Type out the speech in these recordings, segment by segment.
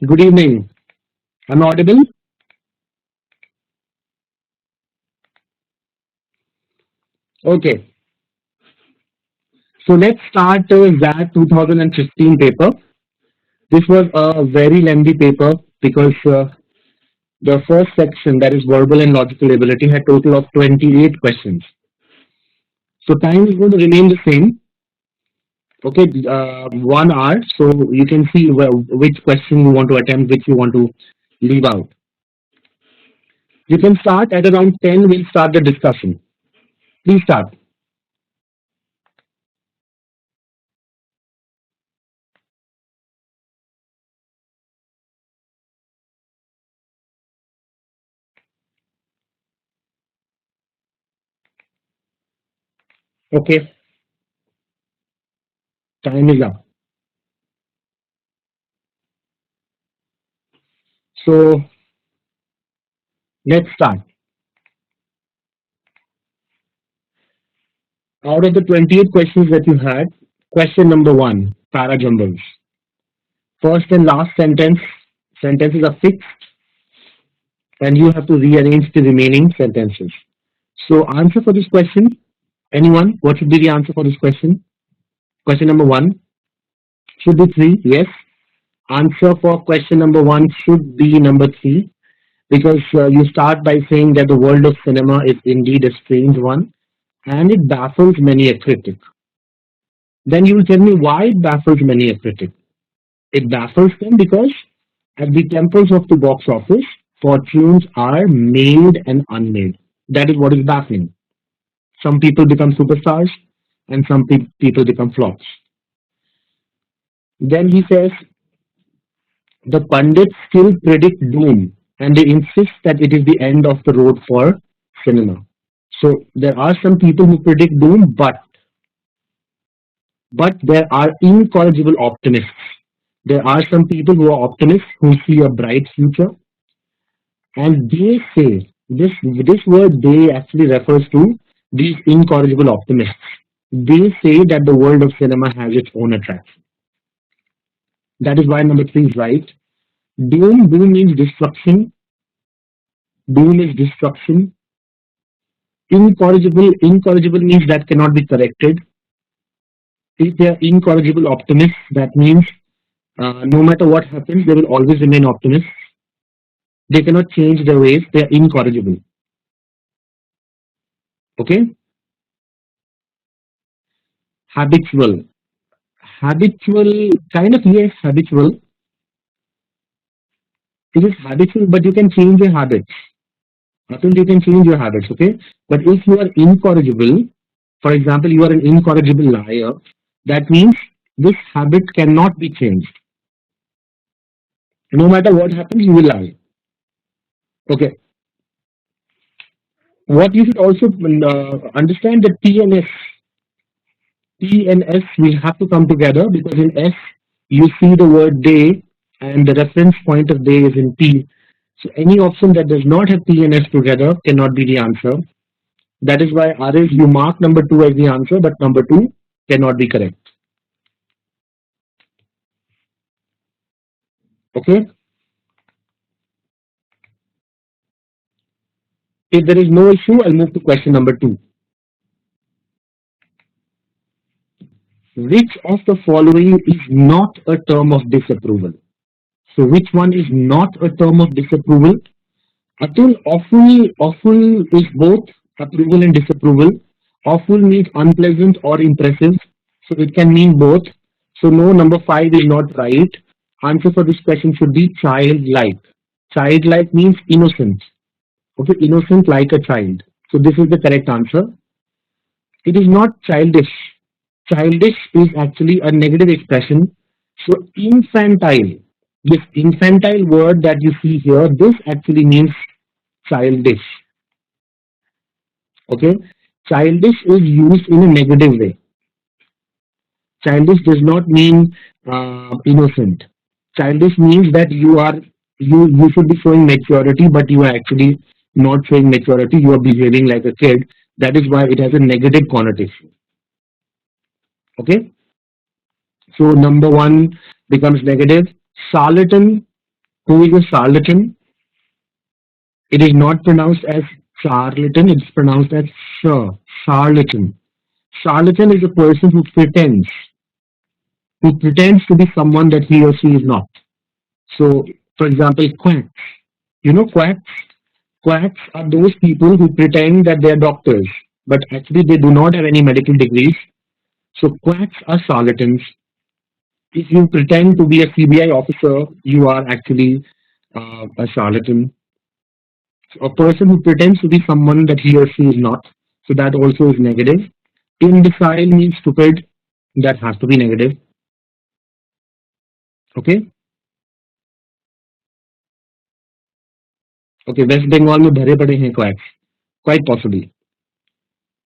Good evening. Am I audible? Okay. So let's start XAT 2015 paper. This was a very lengthy paper because the first section, that is verbal and logical ability, had total of 28 questions. So time is going to remain the same. Okay, 1 hour. So you can see which question you want to attempt, which you want to leave out. You can start at around 10. We'll start the discussion. Please start. Okay, time is up. So let's start. Out of the 28 questions that you had, question number one, para jumbles. First and last sentences are fixed, and you have to rearrange the remaining sentences. So, answer for this question, anyone? What should be the answer for this question? Question number one should be three, yes. Answer for question number one should be number three, because you start by saying that the world of cinema is indeed a strange one and it baffles many a critic. Then you will tell me why it baffles many a critic. It baffles them because at the temples of the box office, fortunes are made and unmade. That is what is baffling. Some people become superstars and some people become flops. Then he says the pundits still predict doom and they insist that it is the end of the road for cinema. So there are some people who predict doom, but there are incorrigible optimists. There are some people who are optimists who see a bright future, and they say this word they actually refers to these incorrigible optimists. They say that the world of cinema has its own attraction. That is why number three is right. Doom means destruction. Doom is destruction. Incorrigible means that cannot be corrected. If they are incorrigible optimists, that means no matter what happens, they will always remain optimists. They cannot change their ways. They are incorrigible. Okay? Habitual. Habitual, kind of, yes, habitual. It is habitual, but you can change your habits. Atul, you can change your habits, okay? But if you are incorrigible, for example, you are an incorrigible liar, that means this habit cannot be changed. No matter what happens, you will lie. Okay. What you should also understand that T and S will have to come together because in S you see the word day and the reference point of day is in T. So any option that does not have T and S together cannot be the answer. That is why RS you mark number two as the answer, but number two cannot be correct. Okay. If there is no issue, I'll move to question number two. Which of the following is not a term of disapproval? So which one is not a term of disapproval? Atul, awful is both approval and disapproval. Awful means unpleasant or impressive. So it can mean both. So no, number five is not right. Answer for this question should be childlike. Childlike means innocent. Okay, innocent like a child. So this is the correct answer. It is not childish. Childish is actually a negative expression. So infantile, this infantile word that you see here, this actually means childish. Okay, childish is used in a negative way. Childish does not mean innocent. Childish means that you should be showing maturity, but you are actually not showing maturity. You are behaving like a kid. That is why it has a negative connotation. Okay, so number one becomes negative. Charlatan Who is a charlatan? It is not pronounced as charlatan, it's pronounced as charlatan. Charlatan is a person who pretends to be someone that he or she is not. So, for example, quacks. You know quacks? Quacks are those people who pretend that they are doctors, but actually they do not have any medical degrees. So quacks are charlatans. If you pretend to be a CBI officer, you are actually a charlatan. A person who pretends to be someone that he or she is not. So that also is negative. Imbecile means stupid. That has to be negative. Okay. Okay. West Bengal में भरे पड़े हैं quacks. Quite possibly.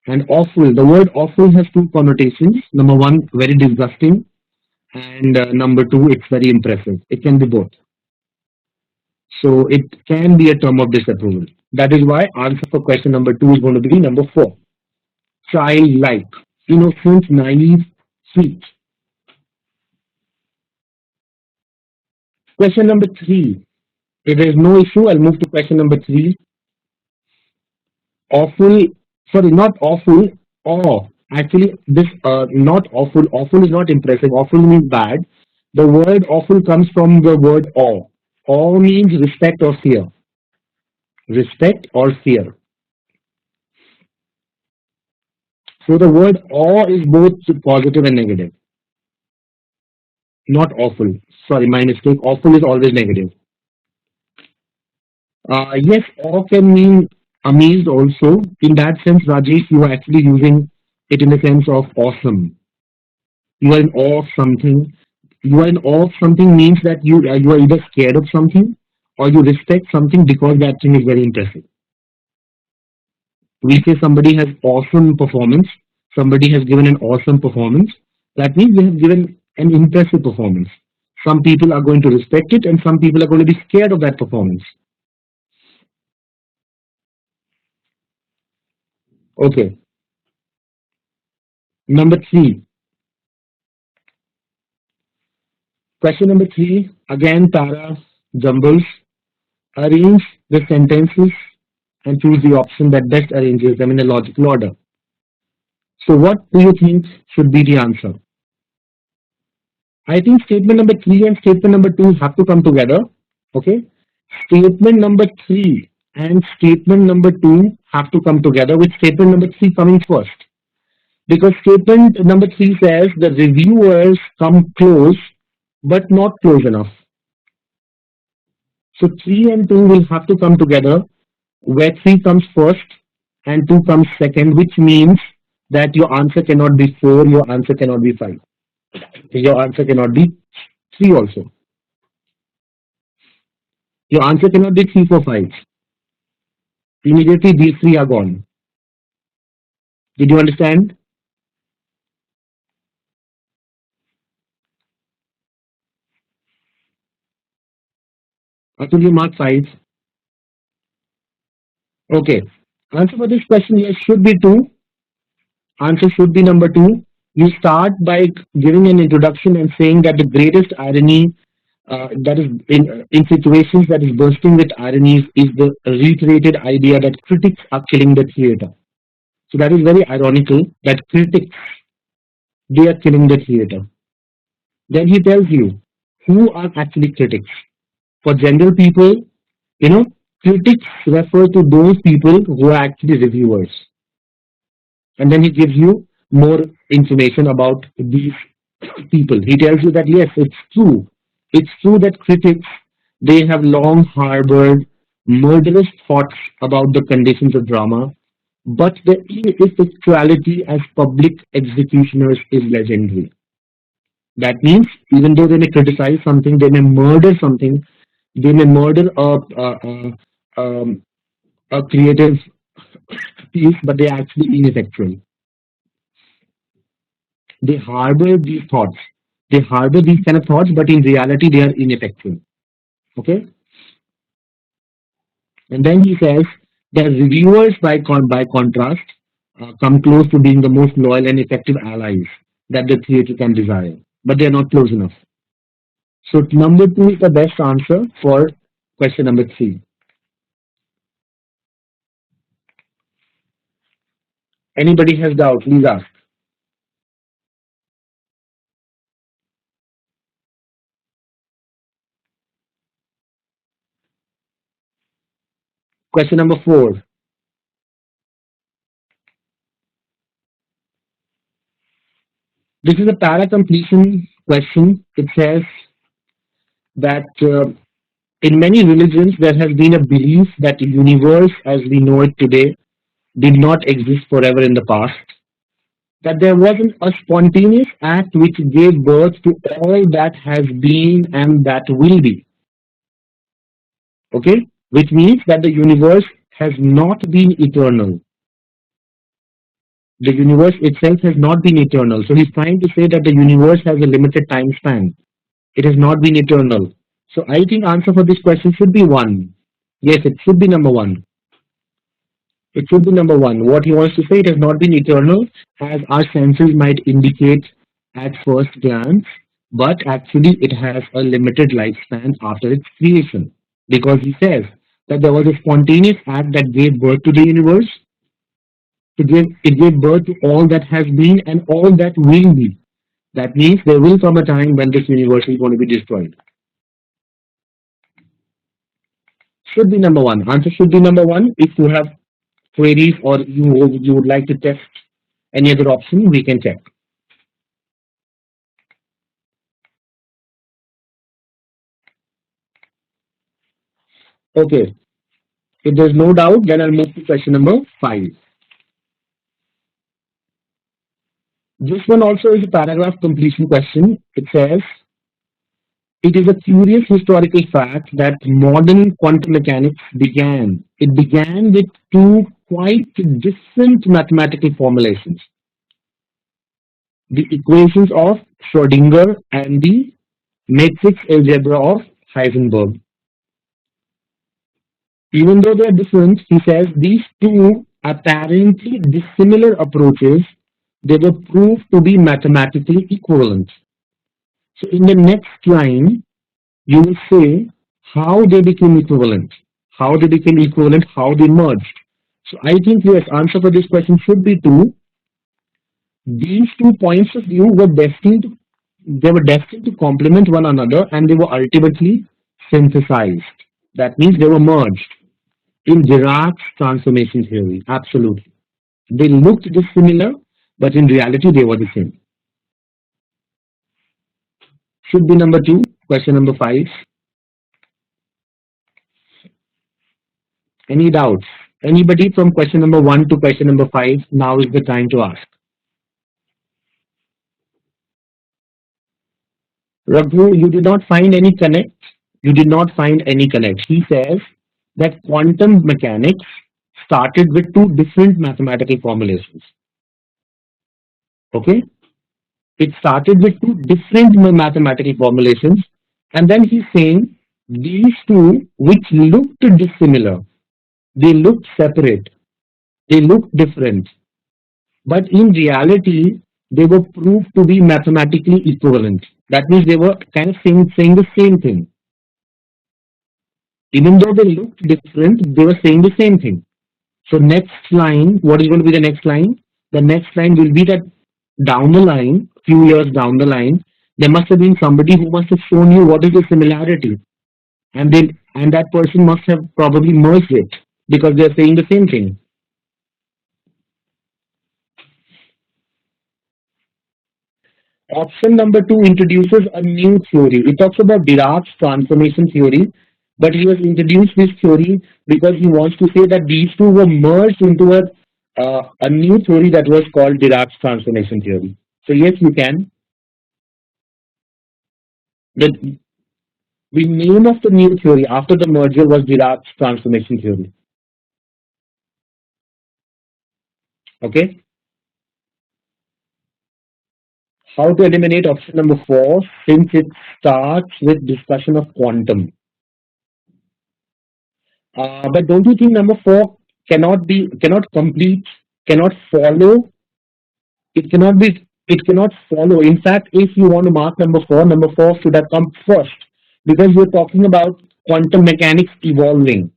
And awful. The word awful has two connotations. Number one, very disgusting, and number two, it's very impressive. It can be both. So it can be a term of disapproval. That is why answer for question number two is going to be number four. Childlike, innocent, naive, sweet. Question number three. If there is no issue, I'll move to question number three. Awful, sorry, not awful, awe. Actually, this not awful. Awful is not impressive. Awful means bad. The word awful comes from the word awe. Awe means respect or fear. Respect or fear. So the word awe is both positive and negative. Not awful. Sorry, my mistake. Awful is always negative. Yes, awe can mean amazed also. In that sense, Rajesh, you are actually using it in the sense of awesome. You are in awe of something. You are in awe of something means that you are either scared of something or you respect something because that thing is very impressive. We say somebody has awesome performance. Somebody has given an awesome performance. That means they have given an impressive performance. Some people are going to respect it and some people are going to be scared of that performance. Okay. Number three. Question number three. Again, para jumbles. Arrange the sentences and choose the option that best arranges them in a logical order. So, what do you think should be the answer? I think statement number three and statement number two have to come together. Okay. Statement number three and statement number two have to come together, with statement number three coming first. Because statement number three says the reviewers come close but not close enough. So three and two will have to come together, where three comes first and two comes second, which means that your answer cannot be four, your answer cannot be five, your answer cannot be three also. Your answer cannot be three, four, five. Immediately these three are gone. Did you understand? Atul, you mark five. Okay. Answer for this question here should be two. Answer should be number two. You start by giving an introduction and saying that the greatest irony that is in situations that is bursting with ironies is the reiterated idea that critics are killing the theater. So that is very ironical that critics, they are killing the theater. Then he tells you who are actually critics. For general people, you know, critics refer to those people who are actually reviewers. And then he gives you more information about these people. He tells you that yes, it's true. It's true that critics, they have long harbored murderous thoughts about the conditions of drama, but their ineffectuality as public executioners is legendary. That means even though they may criticize something, they may murder something, they may murder a creative piece, but they are actually ineffectual. They harbor these thoughts. They harbor these kind of thoughts, but in reality, they are ineffectual. Okay. And then he says that reviewers, by contrast, come close to being the most loyal and effective allies that the theater can desire, but they are not close enough. So number two is the best answer for question number three. Anybody has doubt, please ask. Question number four. This is a para completion question. It says that in many religions there has been a belief that the universe as we know it today did not exist forever in the past. That there wasn't a spontaneous act which gave birth to all that has been and that will be. Okay? Which means that the universe has not been eternal. The universe itself has not been eternal. So he's trying to say that the universe has a limited time span. It has not been eternal. So I think answer for this question should be one. Yes, it should be number one. It should be number one. What he wants to say, it has not been eternal, as our senses might indicate at first glance, but actually it has a limited lifespan after its creation. Because he says that there was a spontaneous act that gave birth to the universe, it gave birth to all that has been and all that will be. That means there will come a time when this universe is going to be destroyed. Should be number one. Answer should be number one. If you have queries or you would like to test any other option, we can check. Okay. If there's no doubt, then I'll move to question number five. This one also is a paragraph completion question. It says, it is a curious historical fact that modern quantum mechanics began. It began with two quite different mathematical formulations, the equations of Schrodinger and the matrix algebra of Heisenberg. Even though they are different, he says these two apparently dissimilar approaches, they were proved to be mathematically equivalent. So in the next line, you will say how they became equivalent, how they merged. So I think yes, answer for this question should be two. These two points of view were destined to, they were destined to complement one another and they were ultimately synthesized. That means they were merged in Dirac's transformation theory. Absolutely. They looked dissimilar, but in reality they were the same. Should be number two. Question number five. Any doubts? Anybody from question number one to question number five? Now is the time to ask. Raghu, you did not find any connect. You did not find any connect. He says that quantum mechanics started with two different mathematical formulations. Okay? It started with two different mathematical formulations, and then he's saying these two, which looked dissimilar, they looked separate, they looked different, but in reality, they were proved to be mathematically equivalent. That means they were kind of saying the same thing. Even though they looked different, they were saying the same thing. So next line, what is going to be the next line? The next line will be that down the line, few years down the line, there must have been somebody who must have shown you what is the similarity, and that person must have probably merged it because they're saying the same thing. Option number two introduces a new theory. It talks about Dirac's transformation theory, but he has introduced this theory because he wants to say that these two were merged into a new theory that was called Dirac's transformation theory. So yes, you can. The, the name of the new theory after the merger was Dirac's transformation theory. Okay. How to eliminate option number four since it starts with discussion of quantum. But don't you think number four cannot complete, cannot follow? It cannot be. It cannot follow. In fact, if you want to mark number four should have come first because we're talking about quantum mechanics evolving.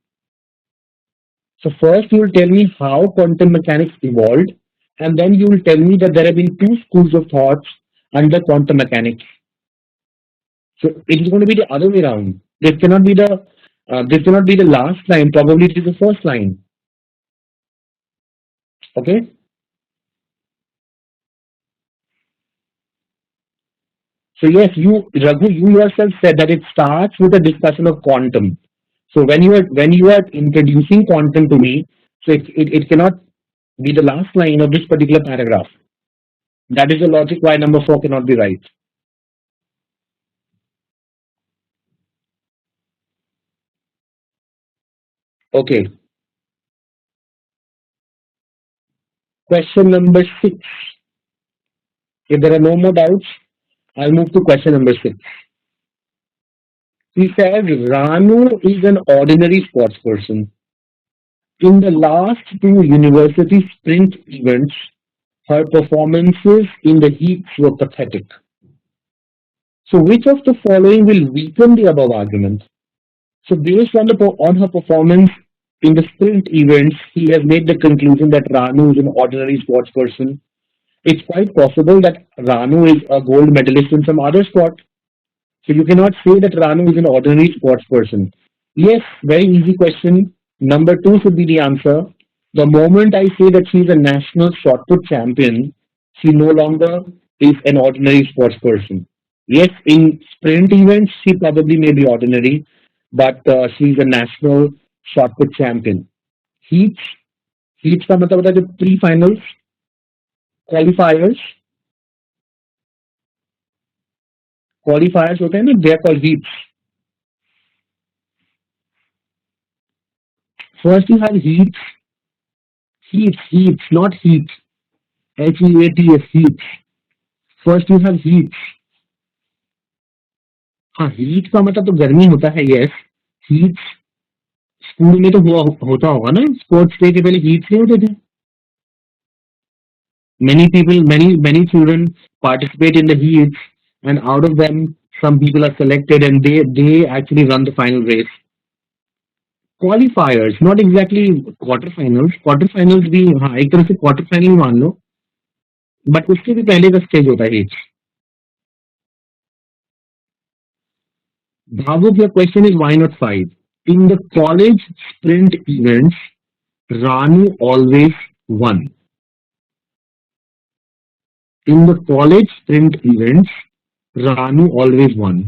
So first you will tell me how quantum mechanics evolved, and then you will tell me that there have been two schools of thoughts under quantum mechanics. So it is going to be the other way around. This cannot be the last line. Probably it is the first line. Okay. So yes, Raghu, you yourself said that it starts with a discussion of quantum. So when you are introducing quantum to me, so it cannot be the last line of this particular paragraph. That is the logic why number four cannot be right. Okay. Question number six. If there are no more doubts, I'll move to question number six. He says Ranu is an ordinary sports person. In the last two university sprint events, her performances in the heats were pathetic. So which of the following will weaken the above argument? So based on on her performance in the sprint events, he has made the conclusion that Ranu is an ordinary sports person. It's quite possible that Ranu is a gold medalist in some other sport. So you cannot say that Ranu is an ordinary sports person. Yes, very easy question. Number two should be the answer. The moment I say that she is a national shot put champion, she no longer is an ordinary sports person. Yes, in sprint events, she probably may be ordinary, but she's a national shot put champion. Heats, heats का मतलब होता है जो pre finals क्वालिफायर्स क्वालिफायर्स होते हैं ना they are called heats first you have heats not heat heats heats first you have heats हाँ heat का मतलब तो गर्मी होता है यस हीट्स स्कूल में तो होता होगा ना स्पोर्ट्स डे के पहले हीट्स नहीं होते थे many children participate in the heats and out of them some people are selected and they actually run the final race qualifiers not exactly quarter finals भी हाँ एक तरह से quarter final मान लो बट उसके भी पहले का स्टेज होता है heats Bhavuk, your question is why not five? In the college sprint events, Ranu always won. In the college sprint events, Ranu always won.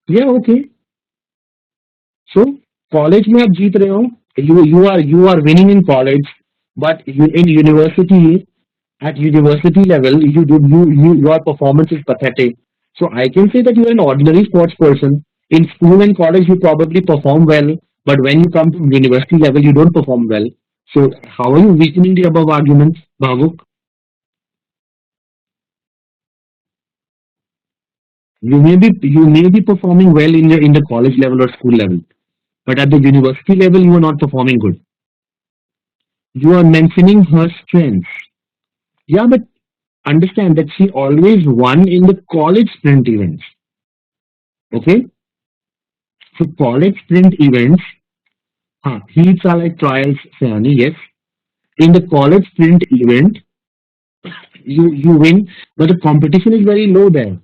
Yeah, okay. So college में आप जीत रहे हो you are winning in college, but in university at university level your performance is pathetic. So I can say that you are an ordinary sports person. In school and college you probably perform well, but when you come to university level you don't perform well. So how are you weakening the above arguments, Bhavuk? You may be performing well in the college level or school level, but at the university level you are not performing good. You are mentioning her strengths. Yeah, but understand that she always won in the college sprint events. Okay, so college sprint events, heats are like trials, Sayani, yes. In the college sprint event, you win, but the competition is very low there.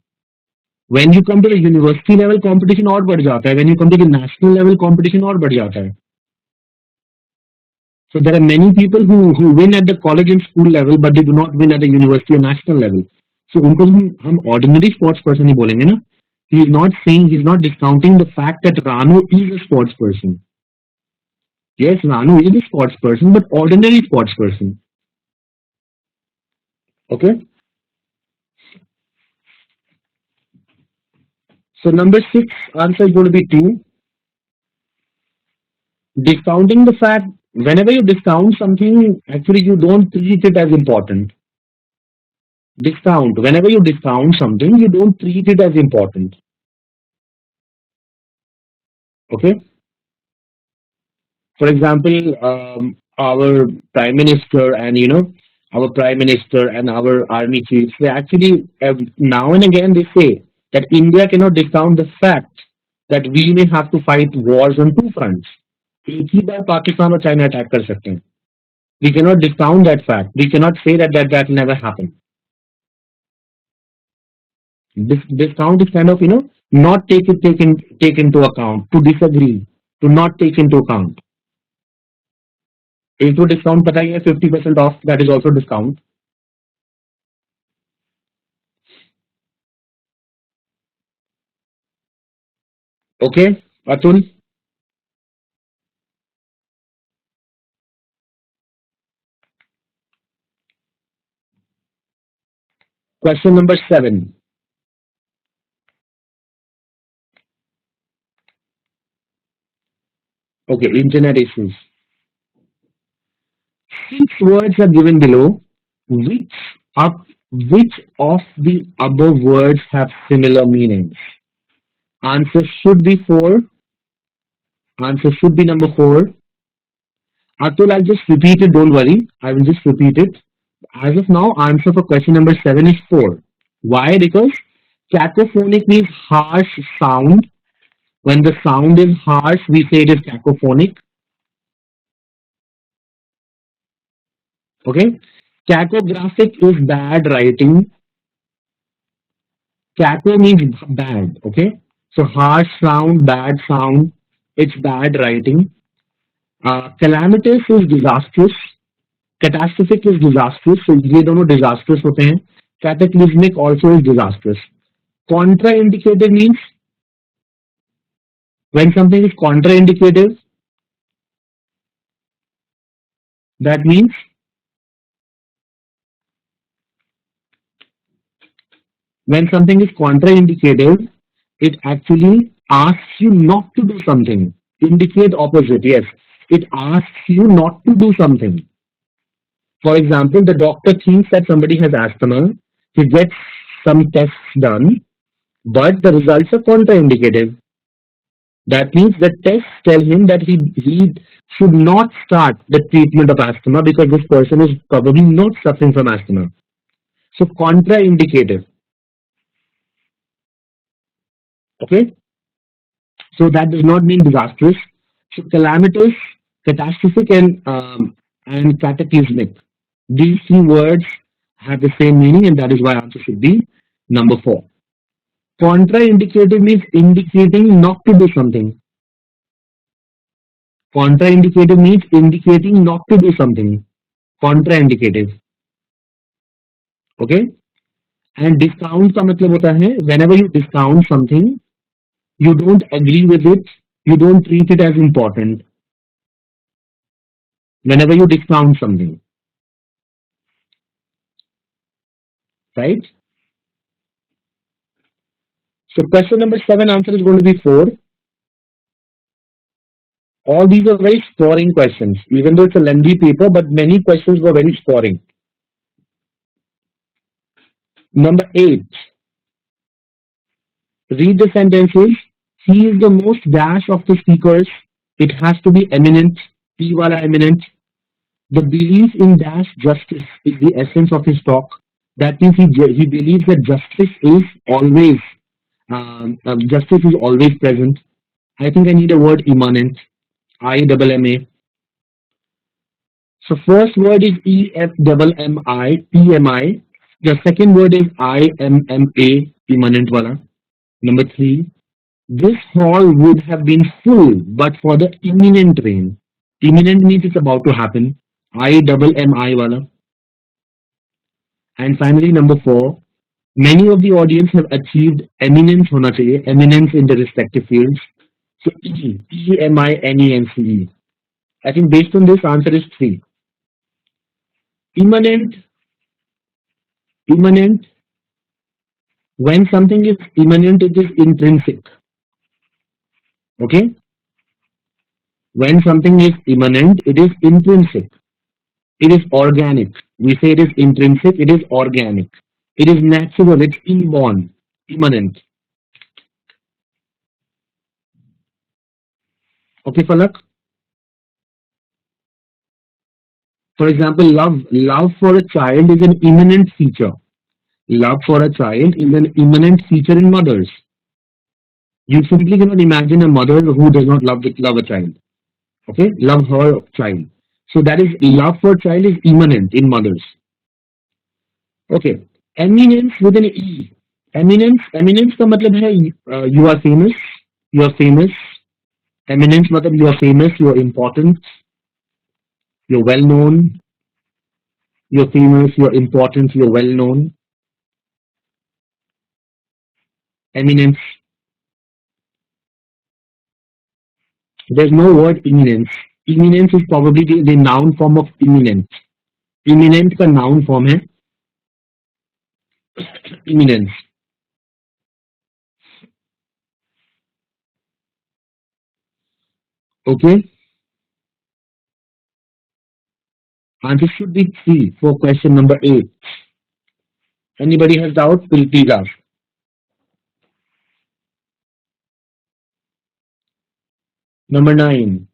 When you come to the university level, competition और बढ़ जाता है. When you come to the national level, competition और बढ़ जाता है. So there are many people who win at the college and school level, but they do not win at the university or national level. So उनको हम ordinary sports person ही बोलेंगे ना. He's not discounting the fact that Ranu is a sports person. Yes, Ranu is a sports person, but ordinary sports person. Okay. So number six answer is going to be two. Discounting the fact whenever you discount something, actually you don't treat it as important. Discount whenever you discount something, you don't treat it as important. Okay. For example, our prime minister and our prime minister and our army chiefs, they actually now and again they say that India cannot discount the fact that we may have to fight wars on two fronts. एक ही बार पाकिस्तान और China attack कर सकते हैं. We cannot discount that fact. We cannot say that never happened. This discount is kind of not take into account, to disagree, to not take into account. एक तो discount पता ही है 50% off, that is also discount. Okay, Atul. Question number 7. Okay, internet issues. 6 words are given below. Which up which of the above words have similar meanings? Answer should be four. Answer should be number four. Atul, I'll just repeat it. Don't worry. I will just repeat it. As of now, answer for question number 7 is four. Why? Because cacophonic means harsh sound. When the sound is harsh, we say it is cacophonic. Okay. Cacographic is bad writing. Caco means bad. Okay. So harsh sound, bad sound. It's bad writing. Calamitous is disastrous. Catastrophic is disastrous. So ये दोनों disastrous होते हैं. Cataclysmic also is disastrous. Contraindicative means when something is contraindicative, that means when something is contraindicative, it actually asks you not to do something. Indicate opposite, yes. It asks you not to do something. For example, the doctor thinks that somebody has asthma. He gets some tests done, but the results are contraindicative. That means the tests tell him that he should not start the treatment of asthma because this person is probably not suffering from asthma. So contraindicative. Okay. So that does not mean disastrous. So calamitous, catastrophic, and cataclysmic. These three words have the same meaning, and that is why answer should be number four. Contraindicative means indicating not to do something. Contraindicative means indicating not to do something. Contraindicative. Okay. And discount का मतलब होता है whenever you discount something, you don't agree with it, you don't treat it as important. Whenever you discount something, right? So question number 7 answer is going to be 4. All these are very scoring questions, even though it's a lengthy paper, but many questions were very scoring. Number 8. Read the sentences. He is the most dash of the speakers. It has to be eminent. P wala eminent. The belief in dash justice is the essence of his talk. That means he believes that justice is always present. I think I need a word immanent. I-double-M-A. So first word is E-F-double-M-I, P-M-I. The second word is I-M-M-A, immanent wala. Number 3, this hall would have been full but for the imminent rain. Imminent means it's about to happen. I-double-M-I wala. And finally, number 4, many of the audience have achieved eminence hona chahiye, eminence in their respective fields. So E, E-M-I-N-E-N-C-E. I think based on this, answer is 3. Immanent, immanent. When something is immanent, it is intrinsic. Okay? When something is immanent, it is intrinsic. It is organic. We say it is intrinsic, it is organic. It is natural, it's inborn, immanent. Okay, Falak? For example, love for a child is an imminent feature. Love for a child is an imminent feature in mothers. You simply cannot imagine a mother who does not love a child. Okay, love her child. So that is love for child is imminent in mothers. Okay, eminence with an E. Eminence का मतलब है you are famous, you are famous. Eminence मतलब you are famous, you are important, you're well known, you're famous, you're important, you're well known. Eminence. There's no word eminence. Eminence is probably the noun form of imminent. Imminent का noun form है imminence. Okay, answer should be C for question number 8. Anybody has doubts, please ask. Number 9.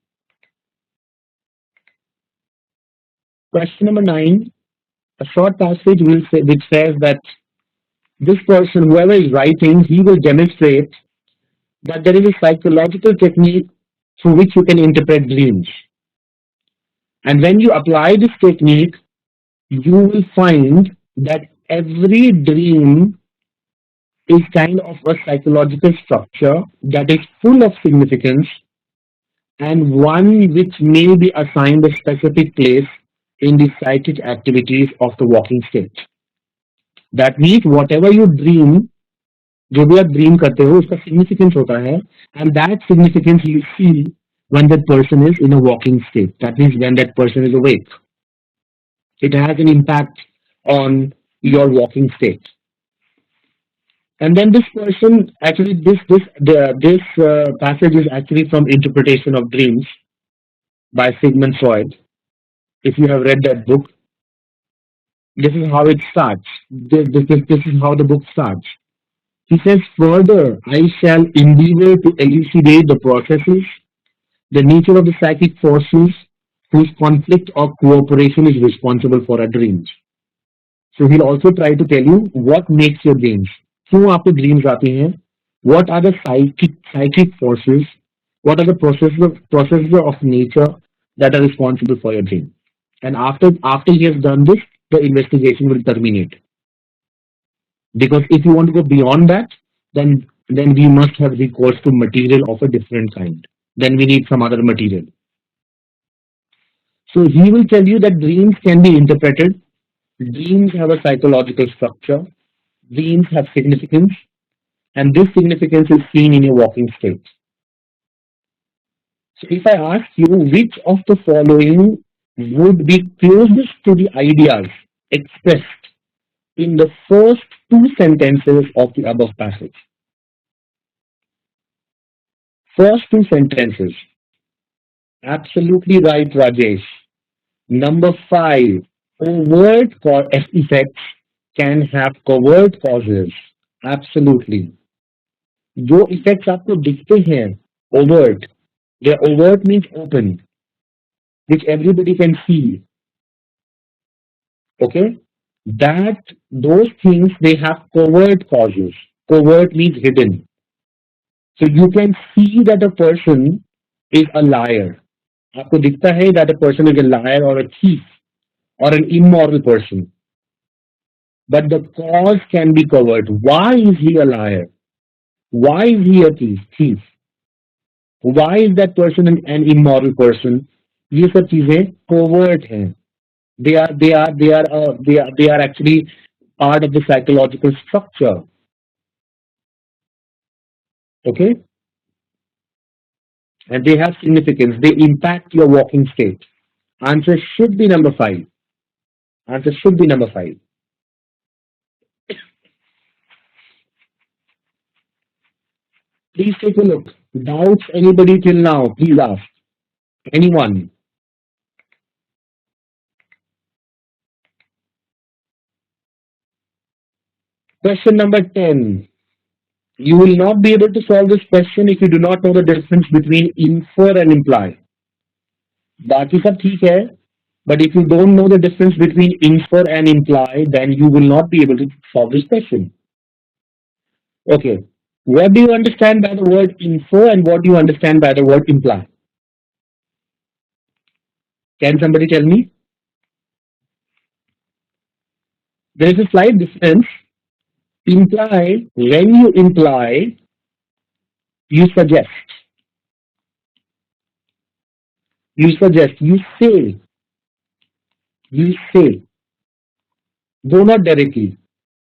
Question number 9. A short passage will say, which says that this person, whoever is writing, he will demonstrate that there is a psychological technique through which you can interpret dreams. And when you apply this technique, you will find that every dream is kind of a psychological structure that is full of significance and one which may be assigned a specific place in the psychic activities of the walking state. That means whatever you dream, जो भी आप dream करते हो उसका significance होता है and that significance you see when that person is in a walking state. That means when that person is awake. It has an impact on your walking state. And then this person actually this passage is actually from Interpretation of Dreams by Sigmund Freud. If you have read that book, this is how it starts. This is how the book starts. He says, further, I shall endeavor to elucidate the processes, the nature of the psychic forces whose conflict or cooperation is responsible for our dreams. So he'll also try to tell you what makes your dreams. क्यों आपको dreams आती हैं? What are the psychic forces? What are the processes of nature that are responsible for your dream? And after he has done this, the investigation will terminate. Because if you want to go beyond that, then we must have recourse to material of a different kind. Then we need some other material. So he will tell you that dreams can be interpreted. Dreams have a psychological structure. Dreams have significance, and this significance is seen in your walking state. So if I ask you which of the following would be closest to the ideas expressed in the first two sentences of the above passage. First two sentences. Absolutely right, Rajesh. Number 5. Overt effects can have covert causes. Absolutely. जो effects आपको दिखते हैं, overt. The overt means open, which everybody can see. Okay? That those things they have covert causes. Covert means hidden. So you can see that a person is a liar. आपको दिखता है that a person is a liar or a thief or an immoral person. But the cause can be covered. Why is he a liar? Why is he a thief? Why is that person an immoral person? ये सब चीजें covert हैं. They are actually part of the psychological structure. Okay? And they have significance. They impact your walking state. Answer should be number 5. Answer should be number 5. Please take a look. Doubts anybody till now? Please ask. Anyone? Question number 10. You will not be able to solve this question if you do not know the difference between infer and imply. बाकी सब ठीक है. But if you don't know the difference between infer and imply, then you will not be able to solve this question. Okay. What do you understand by the word infer and what do you understand by the word imply? Can somebody tell me? There is a slight difference. Imply, when you imply, you suggest. You suggest, you say, though not directly,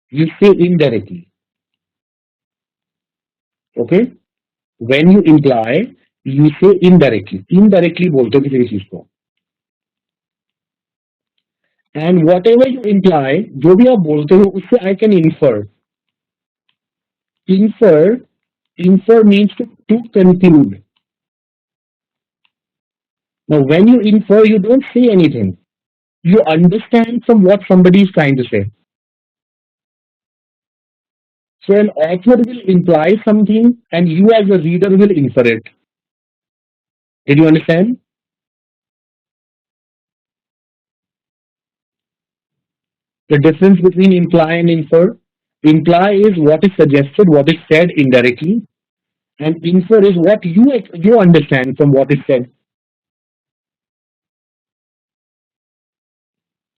you say indirectly. Okay? When you imply, you say indirectly. Indirectly बोलते हो किसी भी चीज को. And whatever you imply, जो भी आप बोलते हो उससे I can infer. Infer, infer means to conclude. Now, when you infer, you don't say anything. You understand from what somebody is trying to say. So an author will imply something and you as a reader will infer it. Did you understand? The difference between imply and infer? Imply is what is suggested, what is said indirectly, and infer is what you understand from what is said.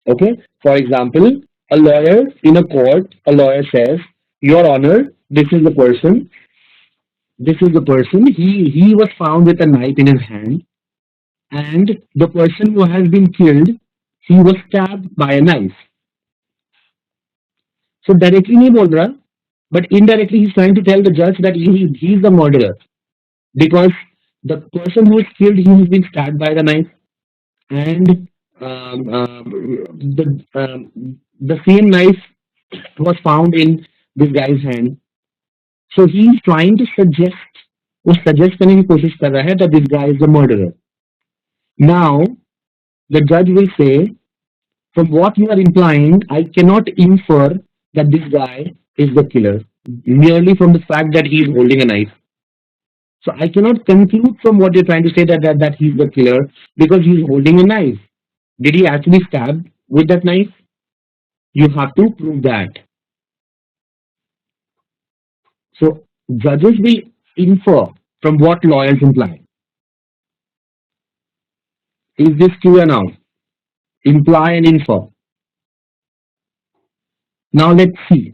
Okay? For example, a lawyer in a court, a lawyer says, Your Honor, this is the person. This is the person. He was found with a knife in his hand, and the person who has been killed, he was stabbed by a knife. So directly नहीं बोल रहा, but indirectly he's trying to tell the judge that he's the murderer because the person who is killed, he has been stabbed by the knife, and the same knife was found in this guy's hand. So he's trying to suggest, वो suggest करने की कोशिश कर रहा है that this guy is the murderer. Now the judge will say, from what you are implying, I cannot infer that this guy is the killer merely from the fact that he is holding a knife. So I cannot conclude from what you're trying to say that he's the killer because he's holding a knife. Did he actually stab with that knife? You have to prove that. So judges will infer from what lawyers imply. Is this clear now? Imply and infer. Now let's see.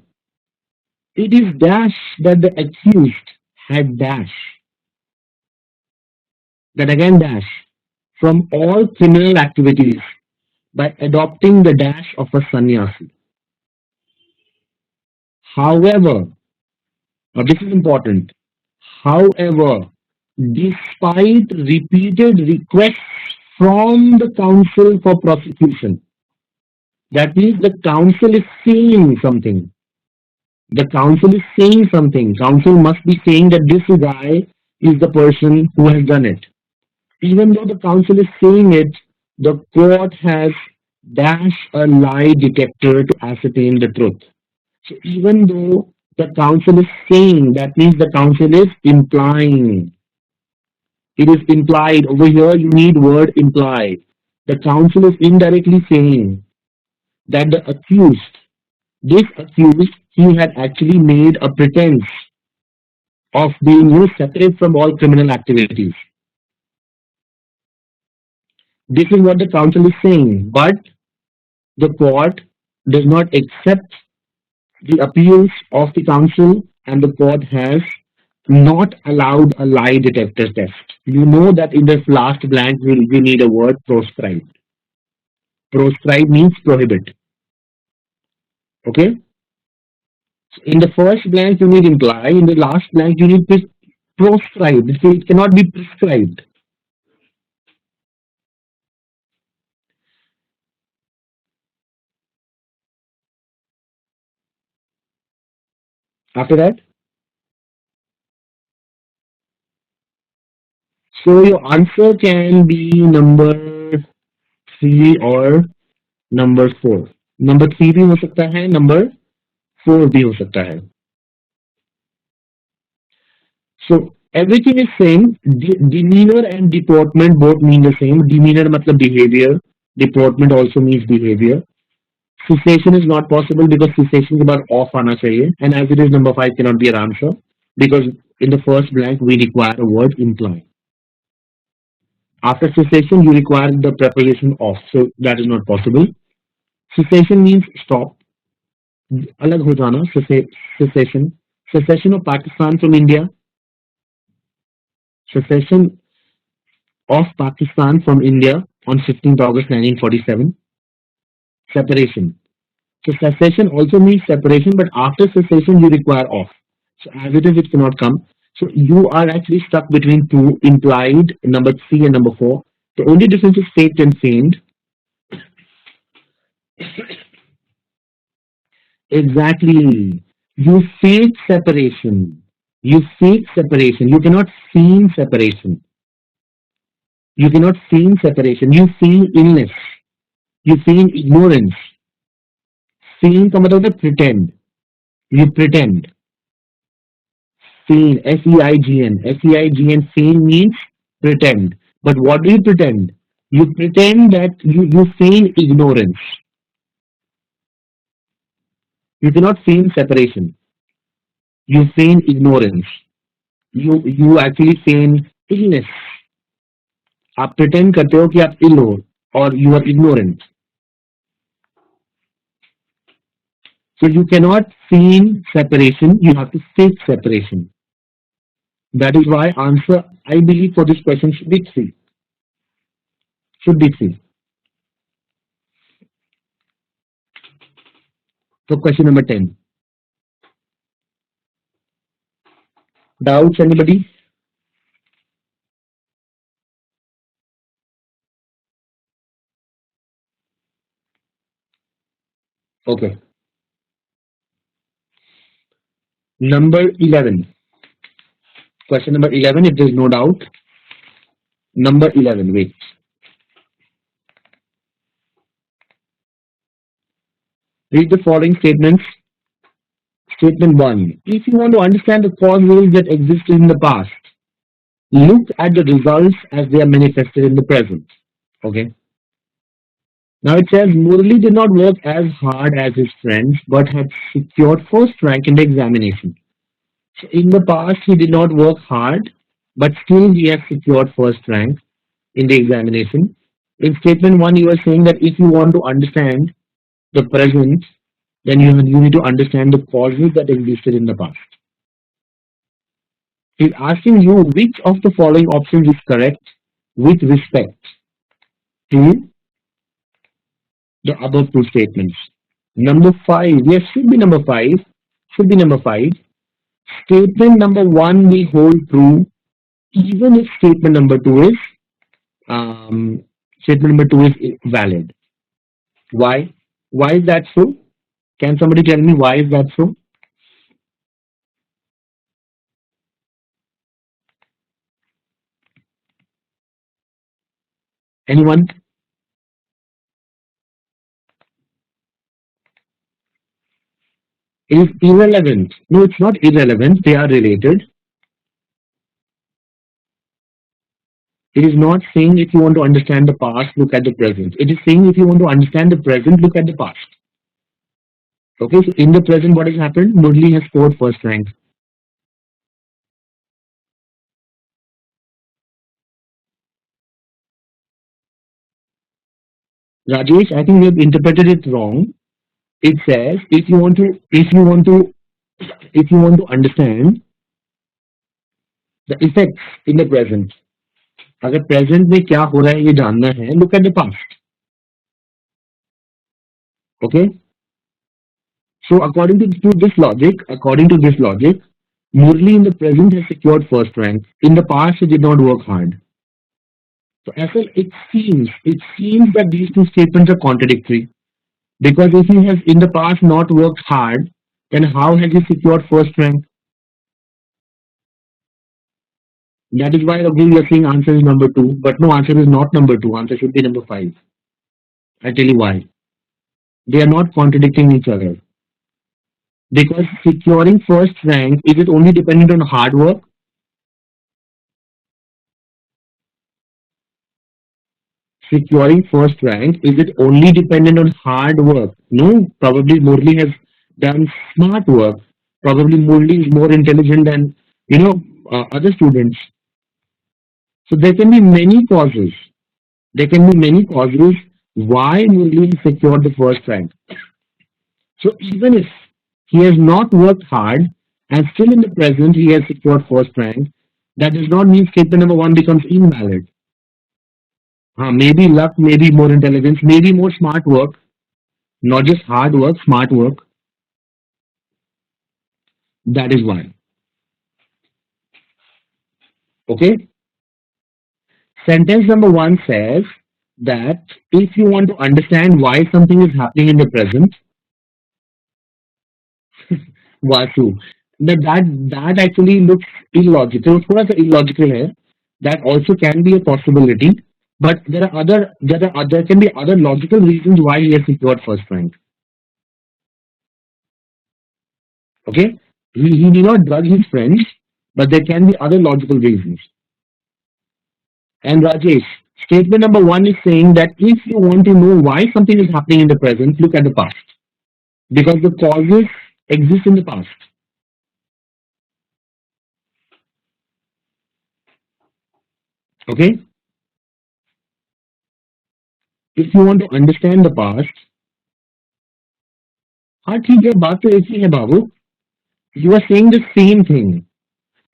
It is dash that the accused had dash. That again dash. From all criminal activities by adopting the dash of a sannyasi. However, now this is important. However, despite repeated requests from the counsel for prosecution, that means the counsel is saying something. The counsel is saying something. Counsel must be saying that this guy is the person who has done it. Even though the counsel is saying it, the court has dashed a lie detector to ascertain the truth. So even though the counsel is saying, that means the counsel is implying. It is implied. Over here, you need word implied. The counsel is indirectly saying that the accused, this accused, he had actually made a pretense of being separate from all criminal activities. This is what the counsel is saying, but the court does not accept the appeals of the counsel and the court has not allowed a lie detector test. You know that in this last blank we need a word proscribed. Proscribe means prohibit. Okay? So in the first blank you need imply, in the last blank you need proscribed. So it cannot be prescribed. After that, so your answer can be number 3 or number 4. Number 3 भी हो सकता है, number 4 भी हो सकता है. So everything is same. Demeanor and deportment both mean the same. Demeanor मतलब behavior. Deportment also means behavior. Cessation is not possible because cessation is about off आना चाहिए, and as it is number five cannot be an answer because in the first blank we require a word imply. After cessation you require the preposition off, so that is not possible. Cessation means stop. अलग हो जाना. Cessation. Secession of Pakistan from India. Secession of Pakistan from India on 15th August 1947. Separation. So cessation also means separation, but after cessation you require off. So as it is, it cannot come. So you are actually stuck between two, implied, number three and number four. The only difference is faked and feigned. Exactly. You fake separation. You fake separation. You cannot feign separation. You cannot feign separation. You feign illness. You feign ignorance. Feign का मतलब है pretend. You pretend. Feign, Feign. Feign, feign means pretend. But what do you pretend? You pretend that you feign ignorance. You cannot feign separation. You feign ignorance. You actually feign illness. आप pretend करते हो कि आप ill हो or you are ignorant. So you cannot feign separation. You have to fake separation. That is why answer I believe for this question should be three. Should be three. So question number 10. Doubts anybody? Okay. Number 11. Question number 11, if there is no doubt. Number 11, wait. Read the following statements. Statement 1. If you want to understand the causes that existed in the past, look at the results as they are manifested in the present. Okay. Now it says Murali did not work as hard as his friends but had secured first rank in the examination. So in the past he did not work hard but still he has secured first rank in the examination. In statement 1 you are saying that if you want to understand the present, then you need to understand the causes that existed in the past. He's asking you which of the following options is correct with respect to the above two statements. Number 5, yes, should be number 5. Should be number 5. Statement number 1 will hold true even if statement number 2 is valid. Why? Why is that so? Can somebody tell me why is that so? Anyone? It is irrelevant. No, it's not irrelevant. They are related. It is not saying if you want to understand the past, look at the present. It is saying if you want to understand the present, look at the past. Okay, so in the present, what has happened? Murli has scored first rank. Rajesh, I think we have interpreted it wrong. It says if you want to understand the effects in the present. अगर present में क्या हो रहा है ये जानना है, look at the past. Okay. So according to this logic, Murli in the present has secured first rank. In the past, he did not work hard. So as well, it seems that these two statements are contradictory. Because if he has in the past not worked hard, then how has he secured first rank? That is why again we are saying answer is number 2, but no, answer is not number 2. Answer should be number 5. I tell you why. They are not contradicting each other. Because securing first rank, is it only dependent on hard work? securing first rank, is it only dependent on hard work? No, probably Murli has done smart work. Probably Murli is more intelligent than, other students. So there can be many causes. There can be many causes why Murli secured the first rank. So even if he has not worked hard and still in the present he has secured first rank, that does not mean statement number one becomes invalid. Maybe luck, maybe more intelligence, maybe more smart work, not just hard work, smart work. That is why. Okay. Sentence number one says that if you want to understand why something is happening in the present, Vasu, that actually looks illogical. थोड़ा सा illogical है. That also can be a possibility, but there can be other logical reasons why he has secured first rank. Okay, he need not drug his friends, but there can be other logical reasons. And Rajesh, statement number one is saying that if you want to know why something is happening in the present, look at the past because the causes exist in the past. Okay, if you want to understand the past, हाँ ठीक है बात तो एक ही है बाबू. You are saying the same thing.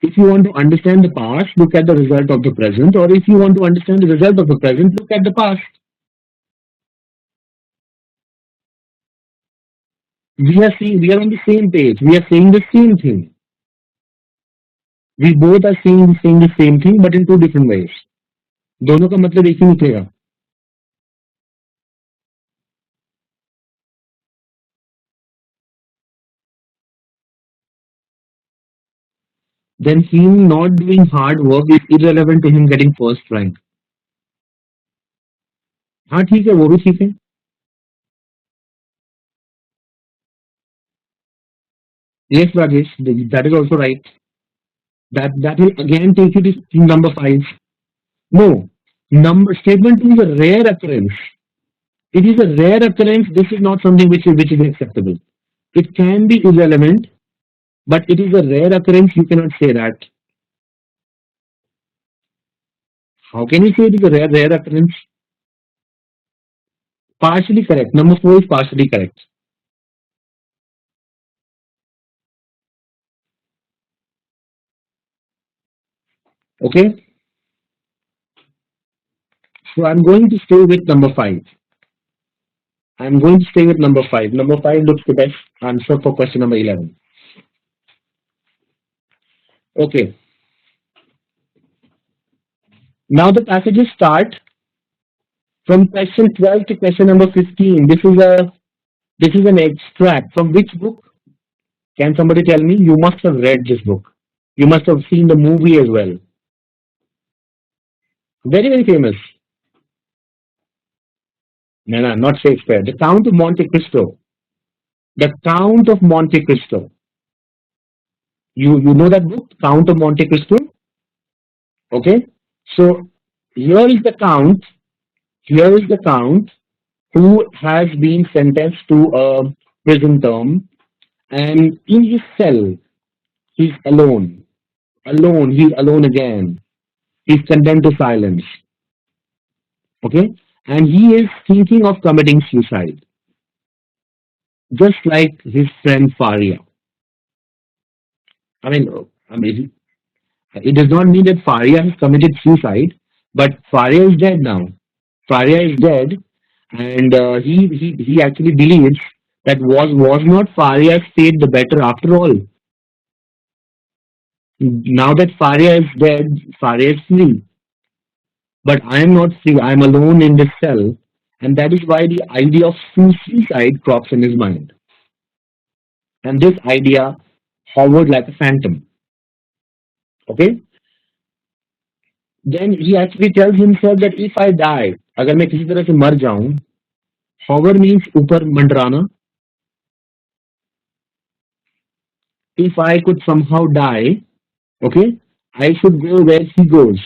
If you want to understand the past, look at the result of the present, or if you want to understand the result of the present, look at the past. We are on the same page. We are saying the same thing. We both are saying the same thing, but in two different ways. दोनों का मतलब एक ही निकलेगा. Then him not doing hard work is irrelevant to him getting first rank. हाँ ठीक है वो भी ठीक है. Yes, Rajesh, that is also right. That will again take you to number five. No, number statement two is a rare occurrence. It is a rare occurrence. This is not something which is acceptable. It can be irrelevant, but it is a rare occurrence. You cannot say that. How can you say it is a rare occurrence? Partially correct. Number four is partially correct. Okay. So I'm going to stay with number five. I'm going to stay with number five. Number five looks the best answer for question number 11. Okay. Now the passages start from question 12 to question number 15. This is an extract from which book? Can somebody tell me? You must have read this book. You must have seen the movie as well. Very, very famous. No, no, not Shakespeare. The Count of Monte Cristo. The Count of Monte Cristo. You know that book, Count of Monte Cristo? Okay. So here is the count. Here is the count who has been sentenced to a prison term, and in his cell, he's alone. Alone. He's alone again. He's condemned to silence. Okay. And he is thinking of committing suicide, just like his friend Faria. I mean, it does not mean that Faria has committed suicide, but Faria is dead now. Faria is dead, and he actually believes that was not Faria's fate the better after all. Now that Faria is dead, Faria is free, but I am not free. I am alone in this cell, and that is why the idea of suicide crops in his mind, and this idea hovered like a phantom. Okay, then he actually tells himself that if I die, अगर मैं किसी तरह से मर जाऊं, hover means ऊपर मंडराना. If I could somehow die, okay, I should go where he goes.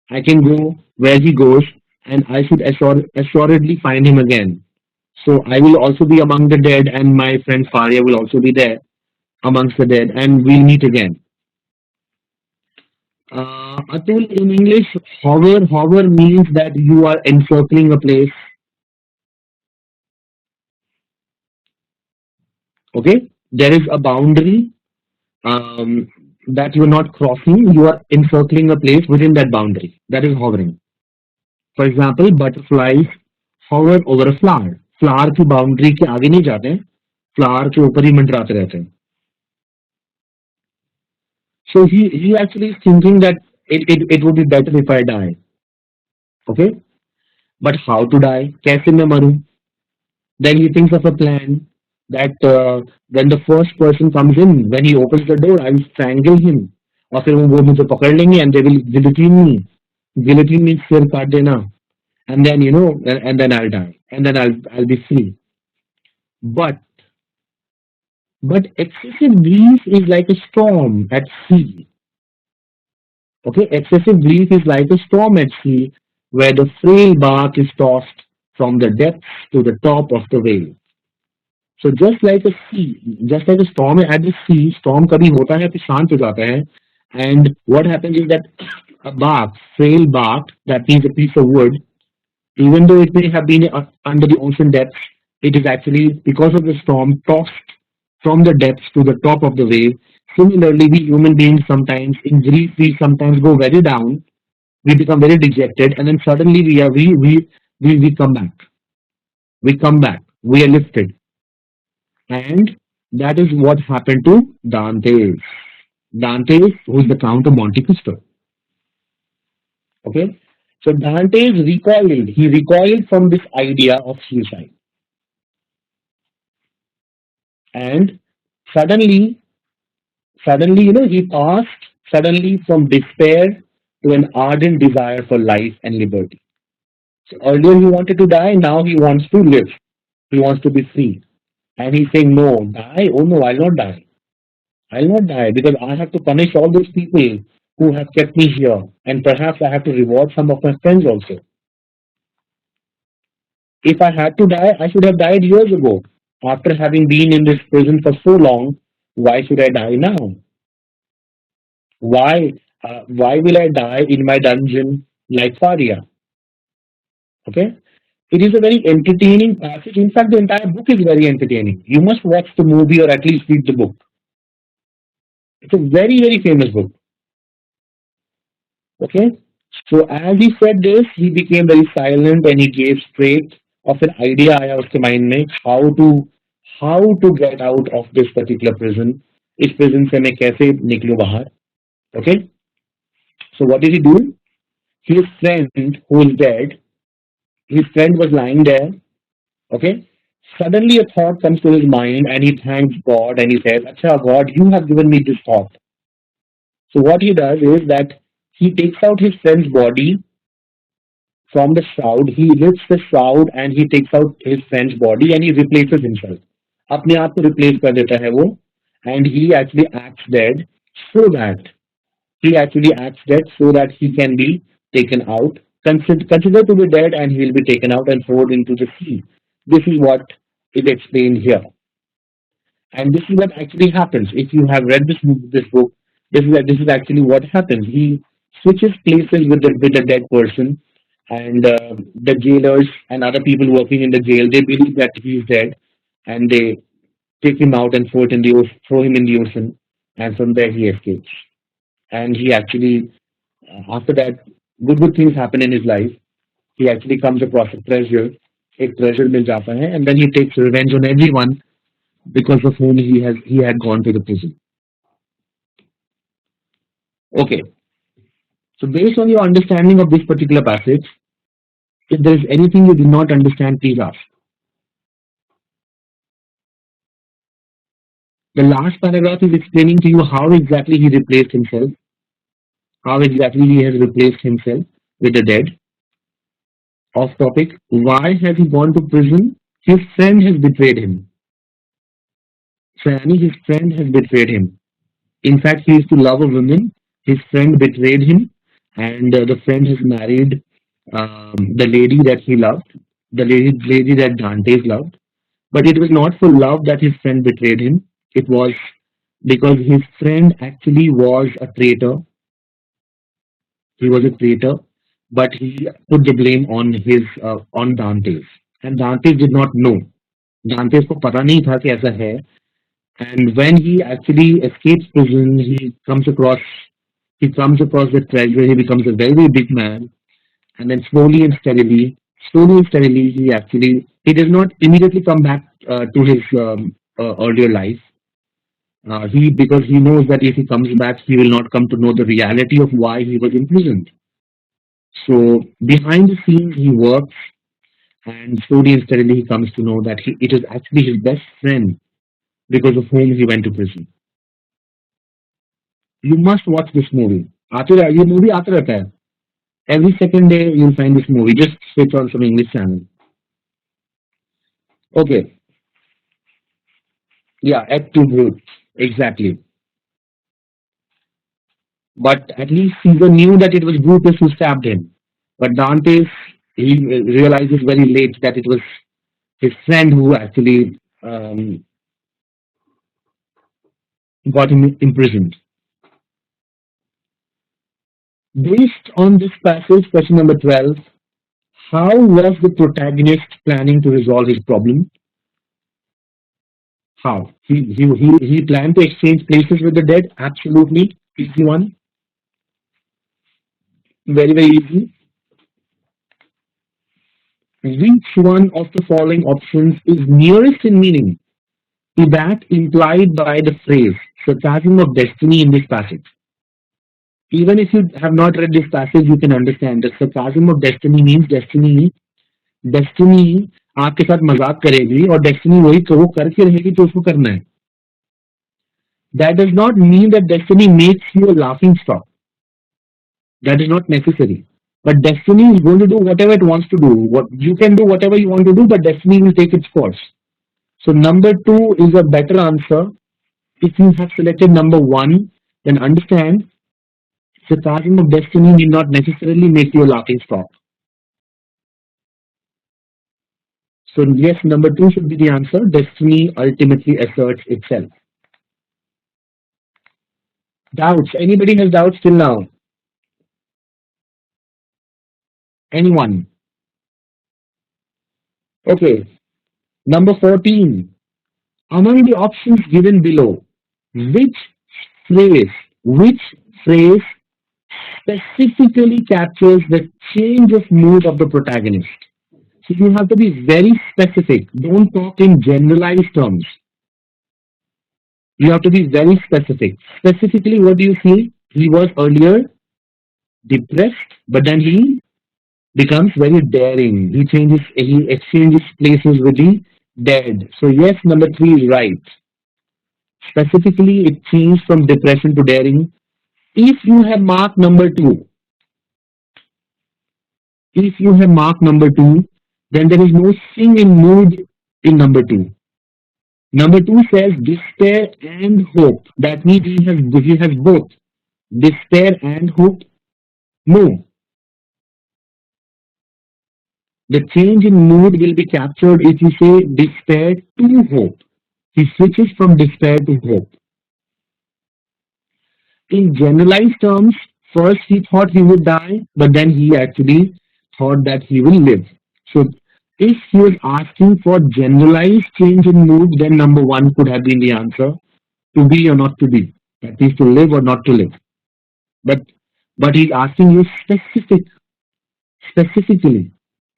I can go where he goes, and I should assuredly find him again. So I will also be among the dead, and my friend Faria will also be there amongst the dead, and we'll meet again. Atul, in English, hover means that you are encircling a place. Okay, there is a boundary that you're not crossing. You are encircling a place within that boundary. That is hovering. For example, butterflies hover over a flower. Flower की boundary के आगे नहीं जाते हैं, flower के ऊपर ही मंडराते रहते हैं. So he actually is thinking that it would be better if I die. Okay, but how to die? कैसे मैं मरूं? Then he thinks of a plan that when the first person comes in, when he opens the door, I will strangle him. और फिर वो मुझे पकड़ लेंगे and they will guillotine me. Guillotine means सिर काट देना. And then and then I'll die, and then I'll be free. But excessive grief is like a storm at sea. Okay, excessive grief is like a storm at sea, where the frail bark is tossed from the depths to the top of the wave. So just like a storm at the sea, storm कभी होता है फिर शांत हो जाता है. And what happens is that a bark, frail bark, that means a piece of wood, even though it may have been under the ocean depths, it is actually because of the storm tossed from the depths to the top of the wave. Similarly, we human beings sometimes in grief we sometimes go very down, we become very dejected, and then suddenly we come back. We come back. We are lifted, and that is what happened to Dante. Dante, who is the Count of Monte Cristo. Okay, so Dante is recoiled. He recoiled from this idea of suicide, and suddenly, he passed suddenly from despair to an ardent desire for life and liberty. So earlier he wanted to die, now he wants to live. He wants to be free. And he's saying, no, die? Oh no, I'll not die. I'll not die because I have to punish all those people who have kept me here. And perhaps I have to reward some of my friends also. If I had to die, I should have died years ago. After having been in this prison for so long, why should I die now? Why? Why will I die in my dungeon like Faria? Okay? It is a very entertaining passage. In fact, the entire book is very entertaining. You must watch the movie or at least read the book. It's a very, very famous book. Okay? So as he said this, he became very silent and he gave straight of an idea आया उसके mind में how to get out of this particular prison. इस prison से मैं कैसे निकलूं बाहर? Okay? So what did he do? His friend who is dead, his friend was lying there. Okay? Suddenly a thought comes to his mind and he thanks God and he says, Acha God, you have given me this thought. So what he does is that he takes out his friend's body from the shroud, he lifts the shroud and he takes out his friend's body and he replaces himself. अपने आप को replace कर देता है वो, and he actually acts dead so that he can be taken out, considered to be dead, and he will be taken out and thrown into the sea. This is what is explained here. And this is what actually happens. If you have read this book, this is actually what happens. He switches places with the dead person, and the jailers and other people working in the jail they believe that he is dead, and they take him out and throw him in the ocean, and from there he escapes. And he actually after that good things happen in his life. He actually comes across a treasure. एक treasure मिल जाता है, and then he takes revenge on everyone because of whom he had gone to the prison. Okay, so based on your understanding of this particular passage, if there is anything you did not understand, please ask. The last paragraph is explaining to you how exactly he replaced himself, how exactly he has replaced himself with the dead. Off topic, why has he gone to prison? His friend has betrayed him. His friend has betrayed him. In fact, he used to love a woman. His friend betrayed him, and the friend has married the lady that he loved, the lady that Dante's loved. But it was not for love that his friend betrayed him. It was because his friend actually was a traitor. He was a traitor, but he put the blame on his on Dante's, and Dante's did not know. Dante's को पता नहीं था कि ऐसा है. And when he actually escapes prison, he comes across the treasure. He becomes a very, very big man, and then slowly and steadily, he does not immediately come back to his earlier life. He Because he knows that if he comes back, he will not come to know the reality of why he was imprisoned. So behind the scenes, he works, and slowly and steadily, he comes to know that it is actually his best friend because of whom he went to prison. You must watch this movie. ये movie आता रहता है. Every second day you'll find this movie. Just switch on some English channel. Okay. Yeah, Act Two Brute. Exactly. But at least Caesar knew that it was Brutus who stabbed him. But Dante's, he realizes very late that it was his friend who actually got him imprisoned. Based on this passage, question number 12, how was the protagonist planning to resolve his problem? How? He planned to exchange places with the dead? Absolutely. Easy one. Very, very easy. Which one of the following options is nearest in meaning to that implied by the phrase sarcasm of destiny in this passage? Even if you have not read this passage, you can understand that sarcasm of destiny means destiny आपके साथ मजाक करेगी और destiny वही वो करके रहेगी तो उसको करना है. That does not mean that destiny makes you a laughing stock. That is not necessary. But destiny is going to do whatever it wants to do. What you can do whatever you want to do, but destiny will take its course. So number two is a better answer. If you have selected number one, then understand sarcasm of destiny need not necessarily make you a laughing stock. So yes, number two should be the answer. Destiny ultimately asserts itself. Doubts? Anybody has doubts till now? Anyone? Okay. Number 14. Among the options given below, which phrase, which phrase specifically captures the change of mood of the protagonist? So you have to be very specific. Don't talk in generalized terms. You have to be very specific. Specifically, what do you see? He was earlier depressed, but then he becomes very daring. He exchanges places with the dead. So yes, number three is right. Specifically, it changed from depression to daring. If you have marked number two, if you have marked number two, then there is no sing in mood in number two. Number two says despair and hope. That means he has both despair and hope. No, the change in mood will be captured if you say despair to hope. He switches from despair to hope. In generalized terms, first he thought he would die, but then he actually thought that he will live. So if he was asking for generalized change in mood, then number one could have been the answer, to be or not to be. That is to live or not to live. But he's asking you specifically.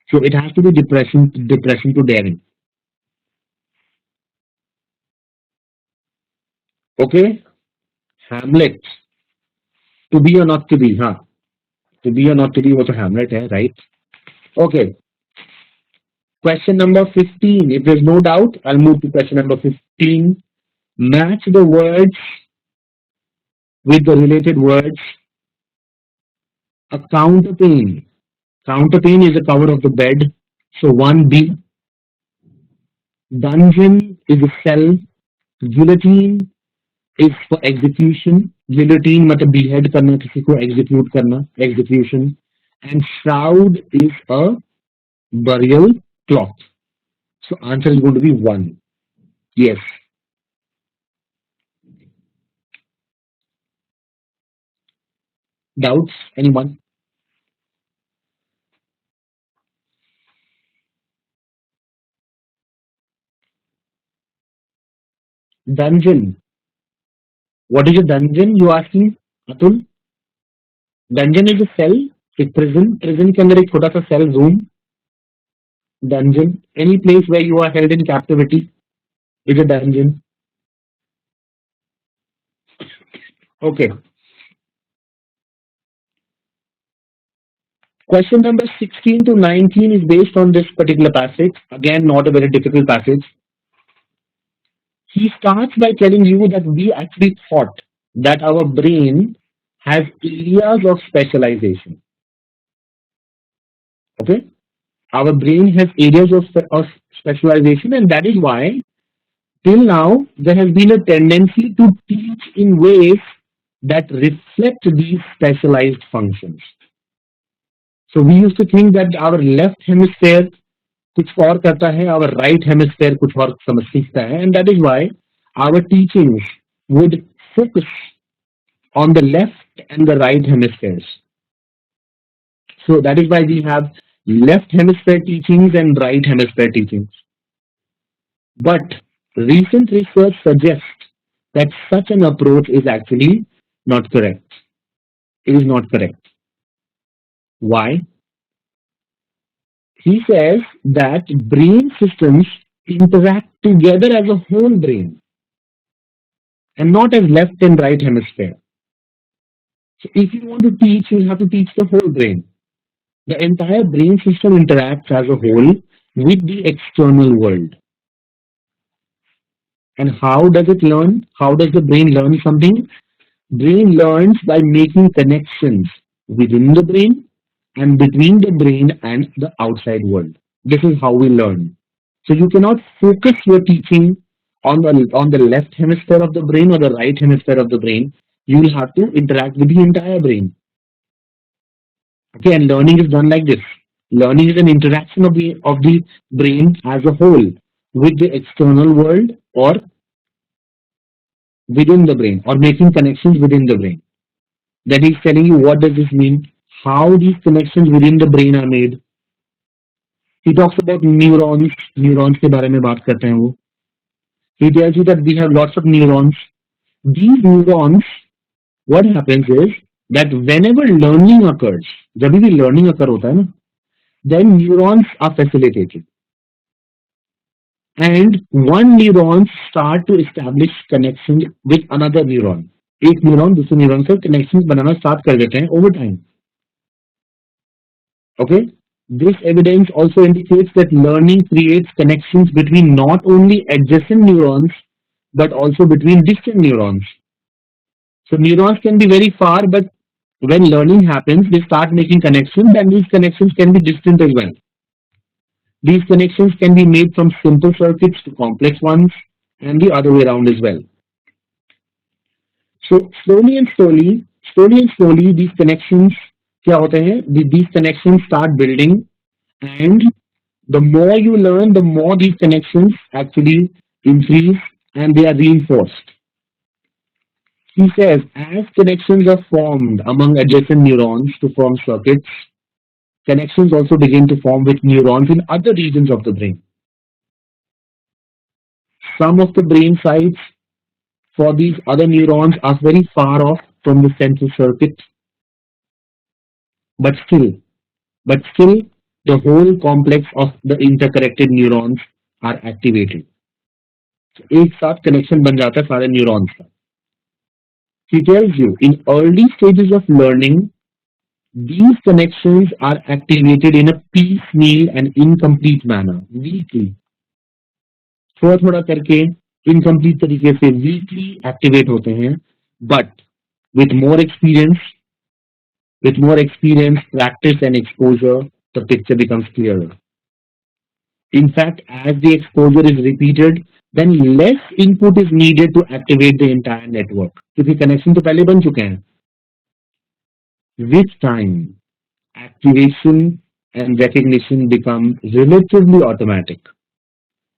So it has to be depression to daring. Okay? Hamlet. To be or not to be, huh? To be or not to be was a Hamlet, right? Okay. Question number 15. If there's no doubt, I'll move to question number 15. Match the words with the related words. A counterpane. Counterpane is the cover of the bed. So 1B. Dungeon is a cell. Guillotine is for execution. Guillotine मतलब behead करना, किसी को execute करना, execution. And shroud is a burial cloth. So answer is going to be one. Yes. Doubts? Anyone? Dungeon. What is a dungeon? You asking, Atul? Dungeon is a cell. एक prison के अंदर एक छोटा सा cell room. Dungeon. Any place where you are held in captivity is a dungeon. Okay. Question number 16 to 19 is based on this particular passage. Again, not a very difficult passage. He starts by telling you that we actually thought that our brain has areas of specialization. Okay? Our brain has areas of specialization, and that is why till now there has been a tendency to teach in ways that reflect these specialized functions. So we used to think that our left hemisphere कुछ और करता है, our right hemisphere कुछ और समझ सीखता है, and that is why our teachings would focus on the left and the right hemispheres. So that is why we have left hemisphere teachings and right hemisphere teachings. But recent research suggests that such an approach is actually not correct. It is not correct. Why? He says that brain systems interact together as a whole brain and not as left and right hemisphere. So if you want to teach, you have to teach the whole brain. The entire brain system interacts as a whole with the external world. And how does it learn? How does the brain learn something? Brain learns by making connections within the brain and between the brain and the outside world. This is how we learn. So you cannot focus your teaching on the left hemisphere of the brain or the right hemisphere of the brain. You will have to interact with the entire brain. Okay, and learning is done like this. Learning is an interaction of the brain as a whole with the external world or within the brain or making connections within the brain. Then he's telling you what does this mean, how these connections within the brain are made. He talks about neurons. Neurons के बारे में बात करते हैं वो. He tells you that we have lots of neurons. These neurons, what happens is that whenever learning occurs, जब भी learning occur होता है ना, then neurons are facilitated. And one neuron start to establish connection with another neuron. एक neuron दूसरे neuron से connection बनाना start कर देते हैं over time. Okay, this evidence also indicates that learning creates connections between not only adjacent neurons but also between distant neurons. So neurons can be very far, but when learning happens, they start making connections, and these connections can be distant as well. These connections can be made from simple circuits to complex ones, and the other way around as well. So slowly, these connections क्या होते हैं? These connections start building, and the more you learn, the more these connections actually increase and they are reinforced. He says, as connections are formed among adjacent neurons to form circuits, connections also begin to form with neurons in other regions of the brain. Some of the brain sites for these other neurons are very far off from the central circuit, but still, the whole complex of the interconnected neurons are activated. So, एक साथ connection बन जाता है सारे neurons का. He tells you in early stages of learning, these connections are activated in a piecemeal and incomplete manner, weakly. थोड़ा थोड़ा करके incomplete तरीके से weakly activate होते हैं, but with more experience, practice and exposure, the picture becomes clearer. In fact, as the exposure is repeated, then less input is needed to activate the entire network. क्योंकि connection तो पहले बन चुके हैं. With time, activation and recognition become relatively automatic,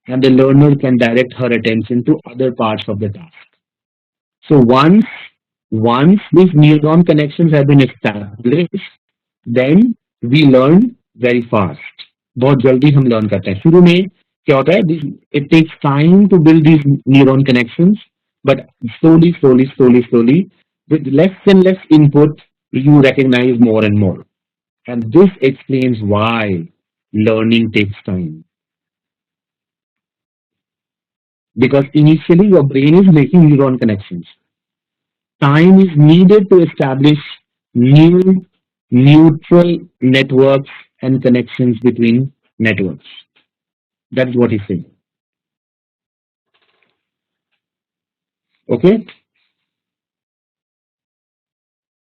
and the learner can direct her attention to other parts of the task. So once these neuron connections have been established, then we learn very fast. बहुत जल्दी हम learn करते हैं. शुरू में क्या होता है? It takes time to build these neuron connections, but slowly, with less and less input, you recognize more and more. And this explains why learning takes time. Because initially your brain is making neuron connections. Time is needed to establish new neutral networks and connections between networks. That's what he's saying. Okay?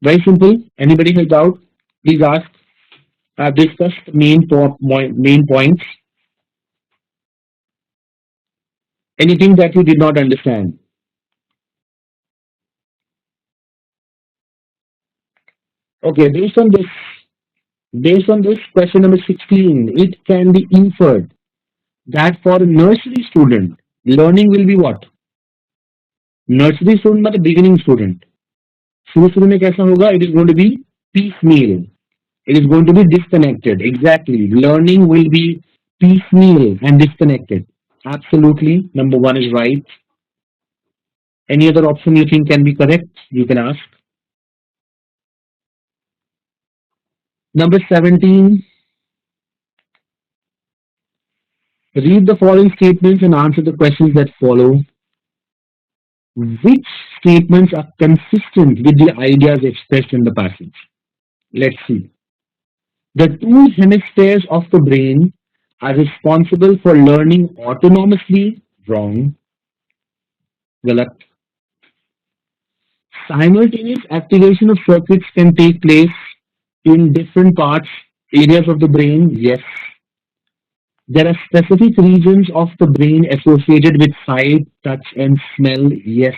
Very simple. Anybody has doubt? Please ask. I've discussed main points. Anything that you did not understand? Okay, based on this question number 16, it can be inferred that for a nursery student, learning will be what? Nursery student मतलब beginning student. शुरू शुरू में कैसा होगा? It is going to be piecemeal. It is going to be disconnected. Exactly. Learning will be piecemeal and disconnected. Absolutely. Number one is right. Any other option you think can be correct? You can ask. Number 17. Read the following statements and answer the questions that follow. Which statements are consistent with the ideas expressed in the passage? Let's see. The two hemispheres of the brain are responsible for learning autonomously. Wrong. Galat. Simultaneous activation of circuits can take place in different areas of the brain. Yes. There are specific regions of the brain associated with sight, touch, and smell. Yes.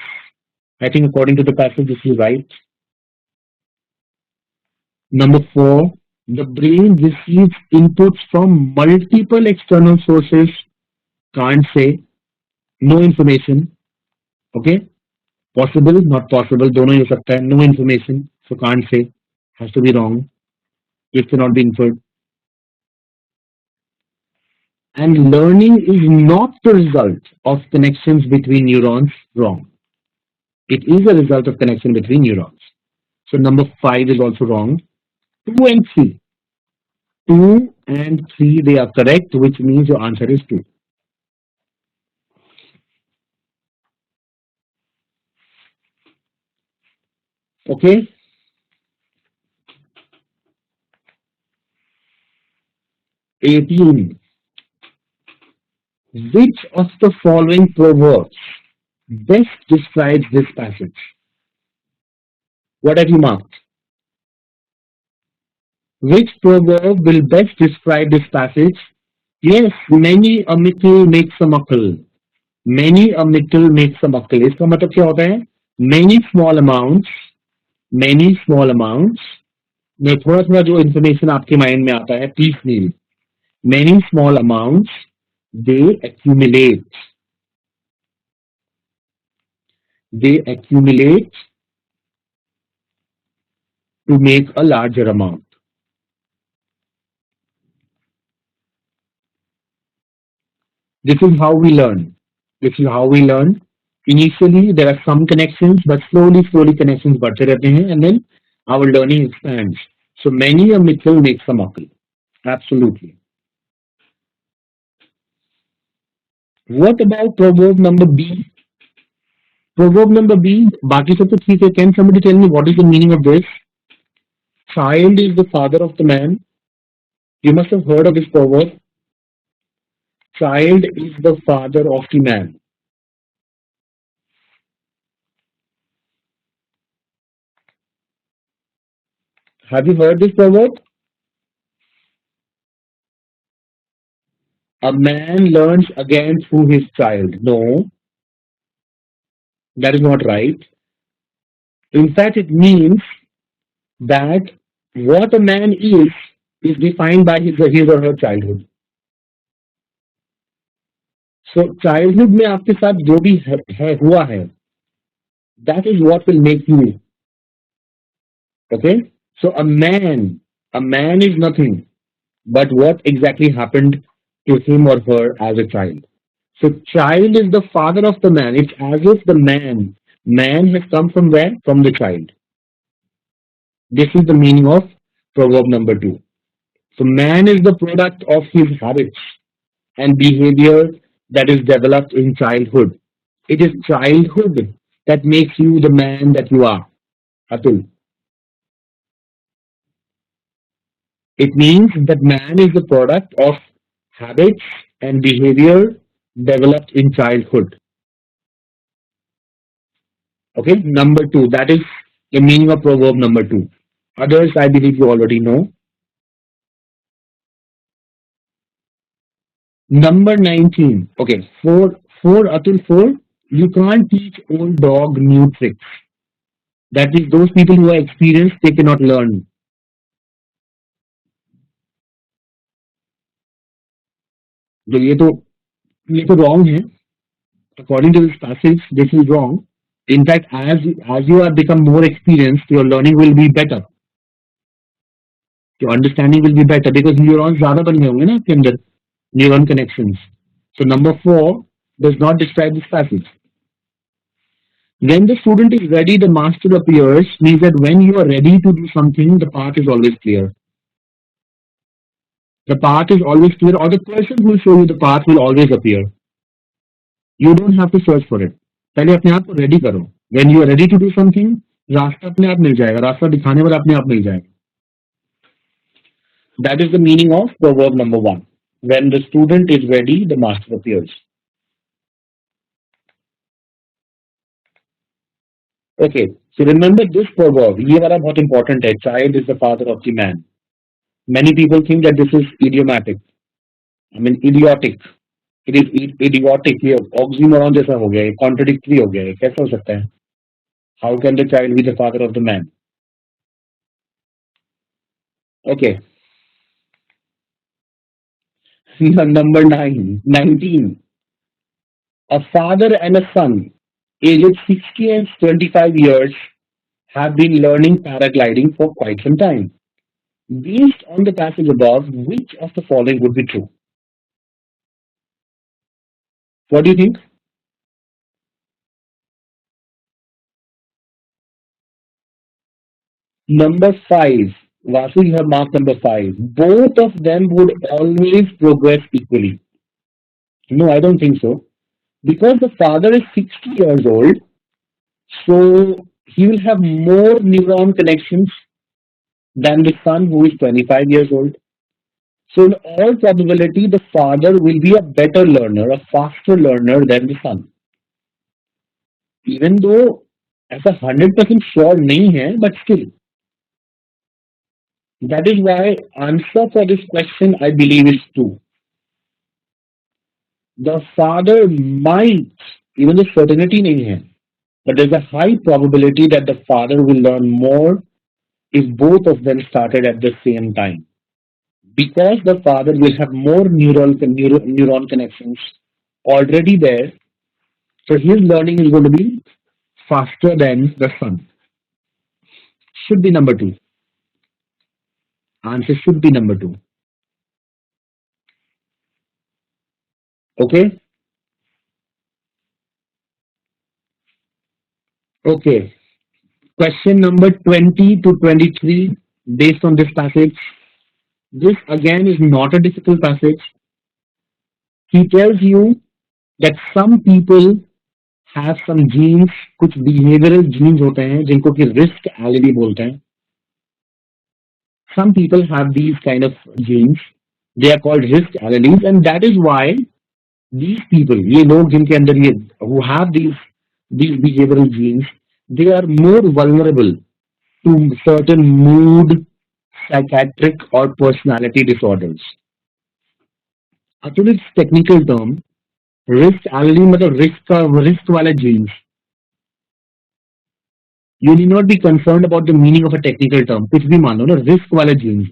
I think according to the passage, this is right. Number 4, the brain receives inputs from multiple external sources. Can't say. No information. Okay. Possible, not possible. दोनों ही हो सकता है. No information. So can't say. Has to be wrong. It cannot be inferred. And learning is not the result of connections between neurons. Wrong. It is a result of connection between neurons. So number 5 is also wrong. 2 and 3. 2 and 3, they are correct, which means your answer is 2. Okay. 18. Which of the following proverbs best describes this passage? What have you marked? Which proverb will best describe this passage? Yes, many a mickle makes a muckle. Many a mickle makes a muckle. इसका मतलब क्या होता है? Many small amounts, many small amounts. में थोड़ा थोड़ा जो information आपके mind में आता है, piecemeal. Many small amounts, they accumulate. They accumulate to make a larger amount. This is how we learn. This is how we learn. Initially, there are some connections, but slowly connections बढ़ते रहते हैं, and then our learning expands. So many a mickle makes a muckle. Absolutely. What about proverb number B? Proverb number B, बाकी सब तो ठीक है. Can somebody tell me what is the meaning of this? Child is the father of the man. You must have heard of this proverb. Child is the father of the man. Have you heard this proverb? A man learns again through his child. No, that is not right. In fact, it means that what a man is defined by his or her childhood. So childhood में आपके साथ जो भी हुआ है, that is what will make you. Okay? So a man is nothing but what exactly happened to him or her as a child. So child is the father of the man. It's as if man has come from where? From the child. This is the meaning of proverb number 2. So man is the product of his habits and behavior that is developed in childhood. It is childhood that makes you the man that you are. Atul. It means that man is the product of habits and behavior developed in childhood. Okay, number 2. That is the meaning of proverb number 2. Others, I believe you already know. Number 19. Okay, four Atul 4. You can't teach old dog new tricks. That is, those people who are experienced, they cannot learn. तो ये तो wrong है. According to this passage, this is wrong. In fact, as you have become more experienced, your learning will be better. Your understanding will be better because neurons ज़्यादा बन गए होंगे ना आपके अंदर neuron connections. So number 4 does not describe this passage. When the student is ready, the master appears means that when you are ready to do something, the path is always clear. The path is always clear, or the person who will show you the path will always appear. You don't have to search for it. पहले अपने आप को ready करो. When you are ready to do something, रास्ता अपने आप मिल जाएगा. रास्ता दिखाने वाला अपने आप मिल जाएगा. That is the meaning of proverb number 1. When the student is ready, the master appears. Okay, so remember this proverb. ये वाला बहुत important है. Child is the father of the man. Many people think that this is idiomatic. I mean idiotic. It is idiotic. ये oxymoron जैसा हो गया है. Contradictory हो गया है. कैसा हो सकता है? How can the child be the father of the man? Okay. Number 19. A father and a son, aged 60 and 25 years, have been learning paragliding for quite some time. Based on the passage above, which of the following would be true? What do you think? Number 5. Vasu, you have marked number 5. Both of them would always progress equally. No, I don't think so. Because the father is 60 years old, so he will have more neuron connections than the son who is 25 years old. So, in all probability, the father will be a better learner, a faster learner than the son. Even though ऐसा 100% sure नहीं है, but still. That is why answer for this question I believe is 2. The father might, even though certainty नहीं है, but there's a high probability that the father will learn more if both of them started at the same time. Because the father will have more neuron connections already there, so his learning is going to be faster than the son. Should be number 2. Answer should be number 2. Okay? Okay. Question number 20 to 23 based on this passage. This again is not a difficult passage. He tells you that some people have some genes, कुछ behavioral genes होते हैं जिनको कि risk allele बोलते हैं. Some people have these kind of genes. They are called risk alleles, and that is why these people, ये लोग जिनके अंदर ये who have these behavioral genes, they are more vulnerable to certain mood, psychiatric or personality disorders. Atul it's technical term risk allergy मतलब risk वाला jeans. You need not be concerned about the meaning of a technical term. कुछ भी मान लो ना risk वाला genes.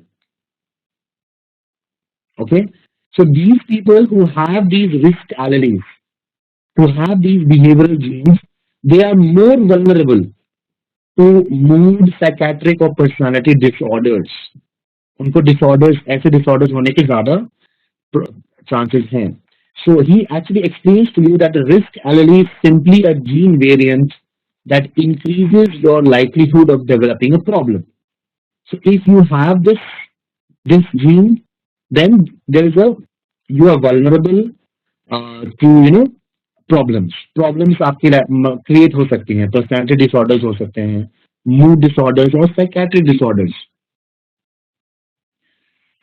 Okay. So these people who have these risk alleles, who have these behavioral genes, they are more vulnerable to mood, psychiatric or personality disorders. उनको disorders ऐसे disorders होने के ज़्यादा chances हैं. So he actually explains to you that the risk allele is simply a gene variant that increases your likelihood of developing a problem. So if you have this gene, then there is a you are vulnerable to problems. Problems आपके create हो सकती हैं, personality disorders हो सकते हैं, mood disorders or psychiatric disorders.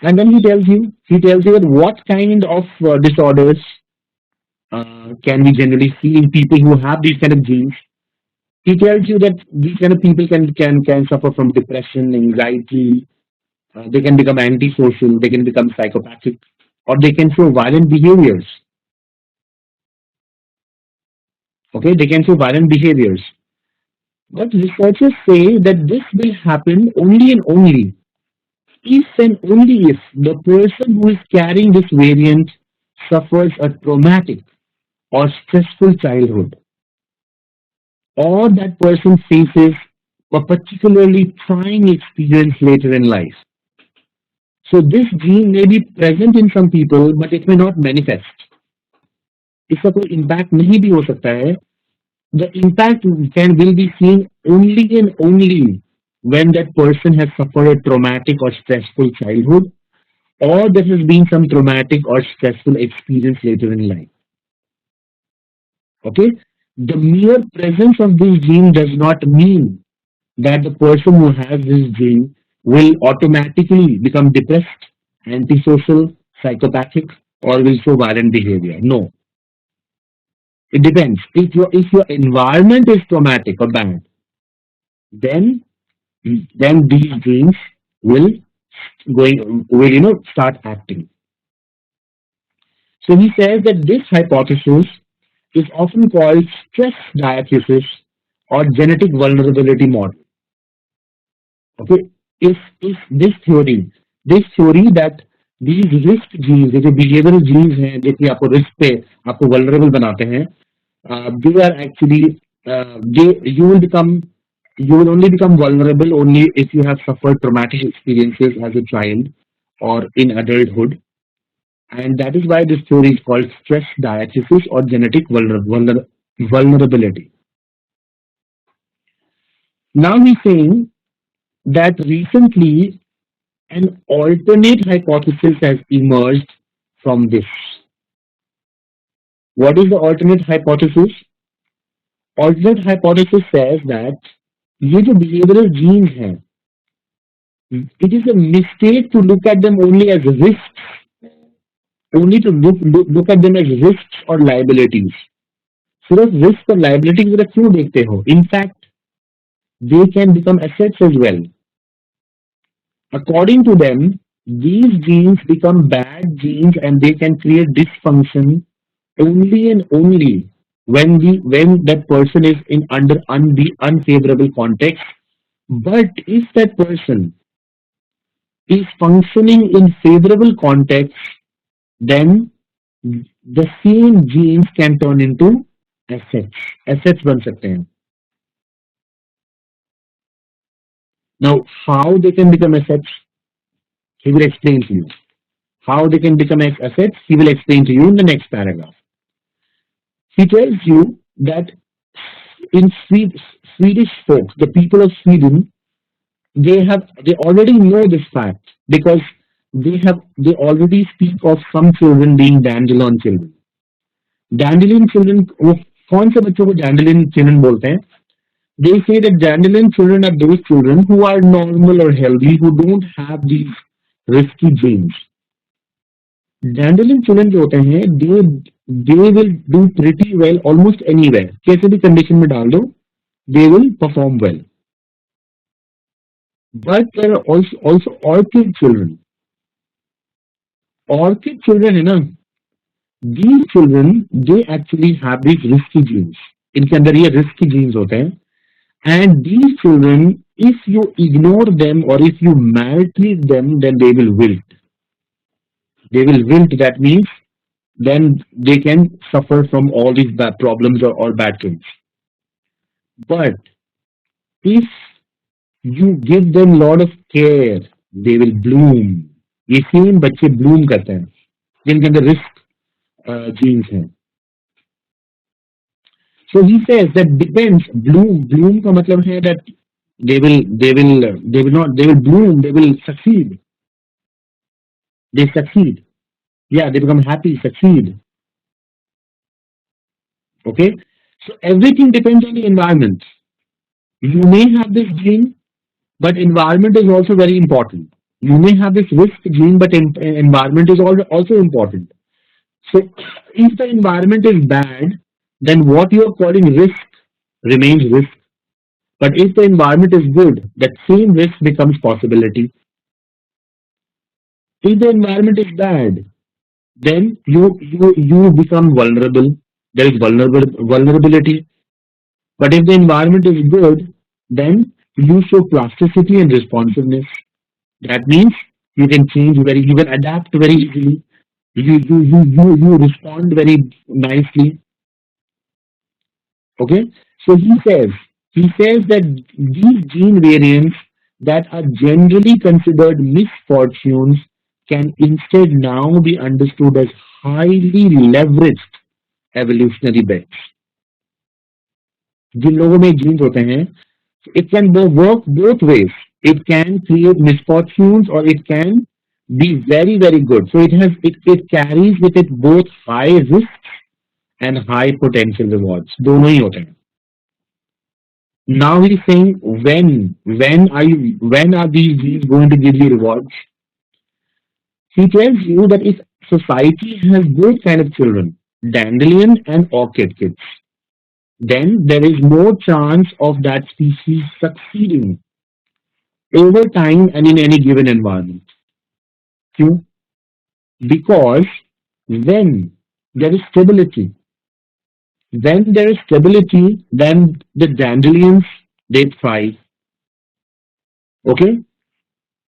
And then he tells you that what kind of disorders can we generally see in people who have these kind of genes. He tells you that these kind of people can suffer from depression, anxiety. They can become antisocial, they can become psychopathic, or they can show violent behaviors. Okay, they can show violent behaviors. But researchers say that this will happen only and only if and only if the person who is carrying this variant suffers a traumatic or stressful childhood, or that person faces a particularly trying experience later in life. So this gene may be present in some people, but it may not manifest. इसका कोई impact नहीं भी हो सकता है. The impact will be seen only and only when that person has suffered a traumatic or stressful childhood, or there has been some traumatic or stressful experience later in life. Okay, the mere presence of this gene does not mean that the person who has this gene will automatically become depressed, antisocial, psychopathic, or will show violent behavior. No, it depends. If your environment is traumatic or bad, then these genes will start acting. So he says that this hypothesis is often called stress diathesis or genetic vulnerability model. Okay, is this theory that these risk genes, जो behavioral genes हैं जो कि आपको risk पे आपको vulnerable बनाते हैं, they are actually you will become you will only become vulnerable only if you have suffered traumatic experiences as a child or in adulthood, and that is why this theory is called stress diathesis or genetic vulnerability. Now he's saying that recently an alternate hypothesis has emerged from this. What is the alternate hypothesis? Alternate hypothesis says that ये जो behavioral genes हैं, it is a mistake to look at them only as risks, only to look at them as risks or liabilities. सिर्फ risk और liabilities वगैरह क्यों देखते हो? In fact, they can become assets as well. According to them, these genes become bad genes and they can create dysfunction only and only when that person is in under unfavorable context. But if that person is functioning in favorable context, then the same genes can turn into assets. Assets बन सकते हैं. Now, how they can become assets, he will explain to you. How they can become assets, he will explain to you in the next paragraph. He tells you that in Swedish folks, the people of Sweden, they already know this fact because they already speak of some children being dandelion children. Dandelion children, वो कौन से बच्चों को dandelion children बोलते हैं? They say that dandelion children are those children who are normal or healthy, who don't have these risky genes. Dandelion children जो होते हैं, they will do pretty well almost anywhere. कैसे भी condition में डाल दो, they will perform well. But there are also orchid children. Orchid children है ना, these children, they actually have these risky genes. इनके अंदर ये risky genes होते हैं. And these children, if you ignore them or if you maltreat them, then they will wilt. They will wilt. That means then they can suffer from all these bad problems or bad things. But if you give them lot of care, they will bloom. ये same बच्चे bloom करते हैं जिनके अंदर risk genes हैं. So he says that depends. Bloom का मतलब है that they will bloom, they will succeed. They succeed. Yeah, they become happy, succeed. Okay. So everything depends on the environment. You may have this gene, but environment is also very important. You may have this risk gene, but environment is also important. So if the environment is bad, then what you are calling risk remains risk. But if the environment is good, that same risk becomes possibility. If the environment is bad, then you become vulnerable. There is vulnerability. But if the environment is good, then you show plasticity and responsiveness. That means you can adapt very easily. You respond very nicely. Okay. So he says that these gene variants that are generally considered misfortunes can instead now be understood as highly leveraged evolutionary bets. जिन लोगों में jeans होते हैं, it can work both ways. It can create misfortunes or it can be very, very good. So it carries with it both high risks and high potential rewards. दोनों ही होते हैं. Now he's saying when are these genes going to give you rewards? He tells you that if society has both kind of children, dandelion and orchid kids, then there is more chance of that species succeeding over time and in any given environment. क्यों? Because when there is stability, then the dandelions they thrive. Okay?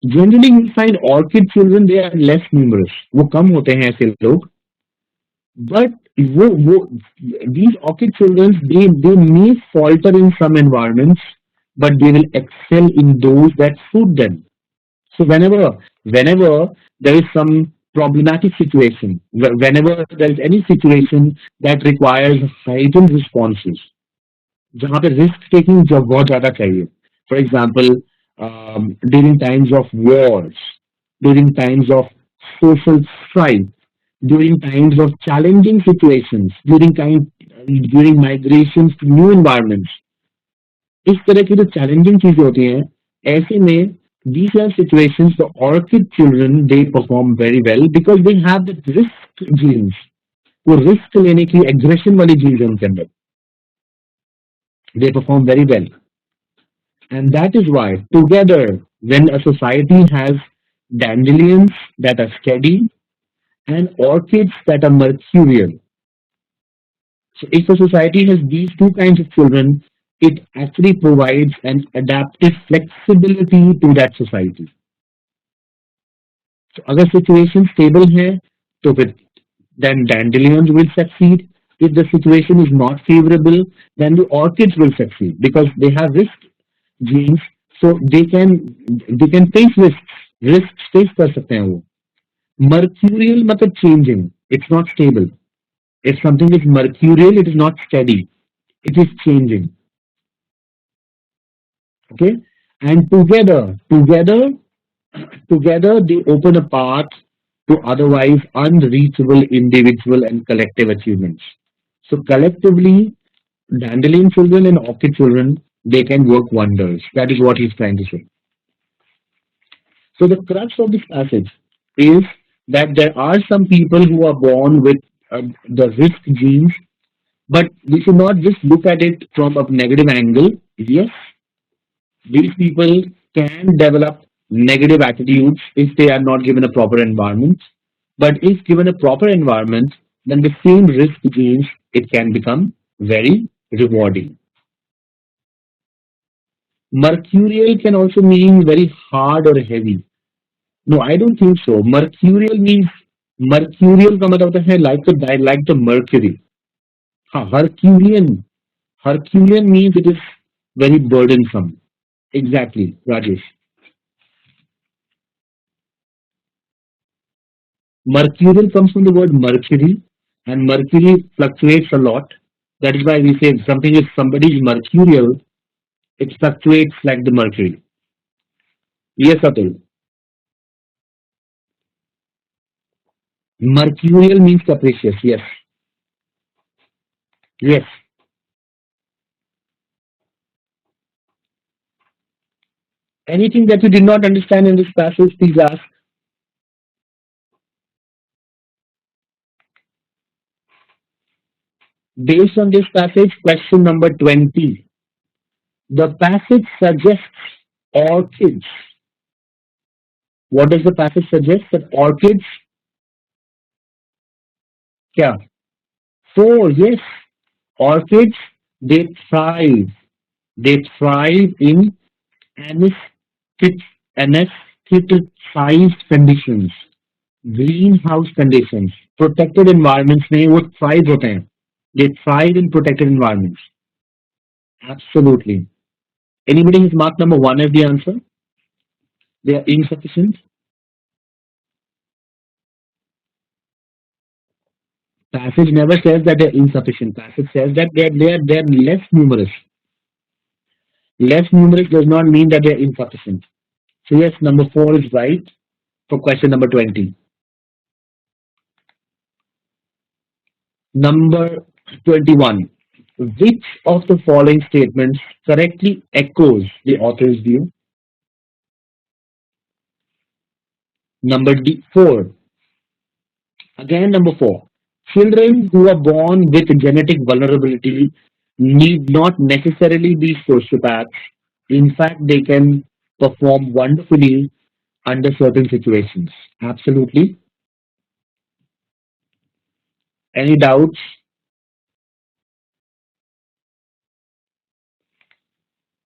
Generally, you find orchid children they are less numerous. वो कम होते हैं ऐसे लोग. But these orchid children they may falter in some environments, but they will excel in those that suit them. So whenever there is some problematic situation, whenever there is any situation that requires heightened responses, जहाँ पे risk taking जब बहुत ज़्यादा चाहिए. For example, during times of wars, during times of social strife, during times of challenging situations, during migrations to new environments, इस तरह की जो चैलेंजिंग चीजें होती हैं, ऐसे में these are situations the orchid children they perform very well because they have the risk genes. वो risk लेने की aggression वाली genes है उनके अंदर. They perform very well. And that is why together when a society has dandelions that are steady and orchids that are mercurial. So if a society has these two kinds of children, it actually provides an adaptive flexibility to that society. So अगर situation stable है तो फिर then dandelions will succeed. If the situation is not favorable, then the orchids will succeed because they have risk genes, so they can face risks. Risks face कर सकते हैं वो. Mercurial मतलब changing. It's not stable. If something is mercurial, it is not steady. It is changing. Okay, and together they open a path to otherwise unreachable individual and collective achievements. So collectively, dandelion children and orchid children they can work wonders. That is what he's trying to say. So the crux of this passage is that there are some people who are born with the risk genes, but we should not just look at it from a negative angle. Yes, these people can develop negative attitudes if they are not given a proper environment. But if given a proper environment, then the same risk means it can become very rewarding. Mercurial can also mean very hard or heavy. No, I don't think so. Mercurial means mercurial का मतलब होता है like the mercury. हाँ, Herculean. Herculean means it is very burdensome. Exactly, Rajesh. Mercurial comes from the word mercury, and mercury fluctuates a lot. That is why we say something if somebody is mercurial, it fluctuates like the mercury. Yes, Atul. Mercurial means capricious. Yes. Yes. Anything that you did not understand in this passage, please ask. Based on this passage, question number 20. The passage suggests orchids. What does the passage suggest? That orchids, yeah. So, yes, orchids, they thrive. They thrive in anesthetic, anesthetized conditions, greenhouse conditions, protected environments में वो thrive होते हैं. They thrive in protected environments. Absolutely. Anybody has marked number one as the answer? They are insufficient. Passage never says that they're insufficient. Passage says that they're less numerous. Less numerous does not mean that they're insufficient. So yes, number four is right for question number 20. Number 21. Which of the following statements correctly echoes the author's view? Number four. Again, number four. Children who are born with genetic vulnerability need not necessarily be sociopaths. In fact, they can perform wonderfully under certain situations. Absolutely. Any doubts?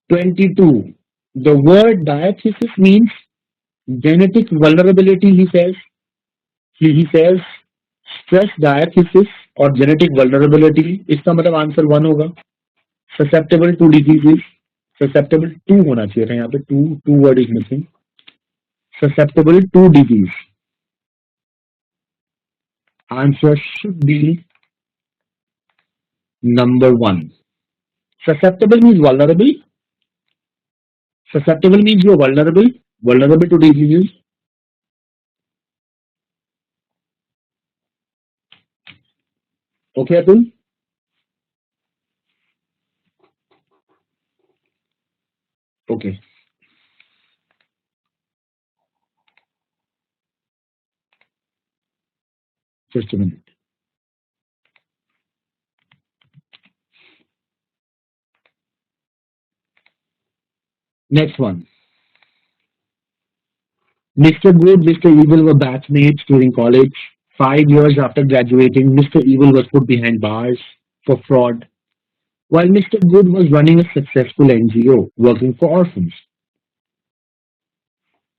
22. The word diathesis means genetic vulnerability, he says. He says stress diathesis और genetic vulnerability. इसका मतलब answer one होगा. Susceptible to diseases. Susceptible to होना चाहिए था यहाँ पे. Two word is missing. Susceptible to disease. Answer should be number one. Susceptible means vulnerable. Susceptible means you are vulnerable to diseases. Okay, Atul? Okay, just a minute. Next one. Mr. Good, Mr. Evil were batchmates during college. 5 years after graduating, Mr. Evil was put behind bars for fraud, while Mr. Good was running a successful NGO working for orphans.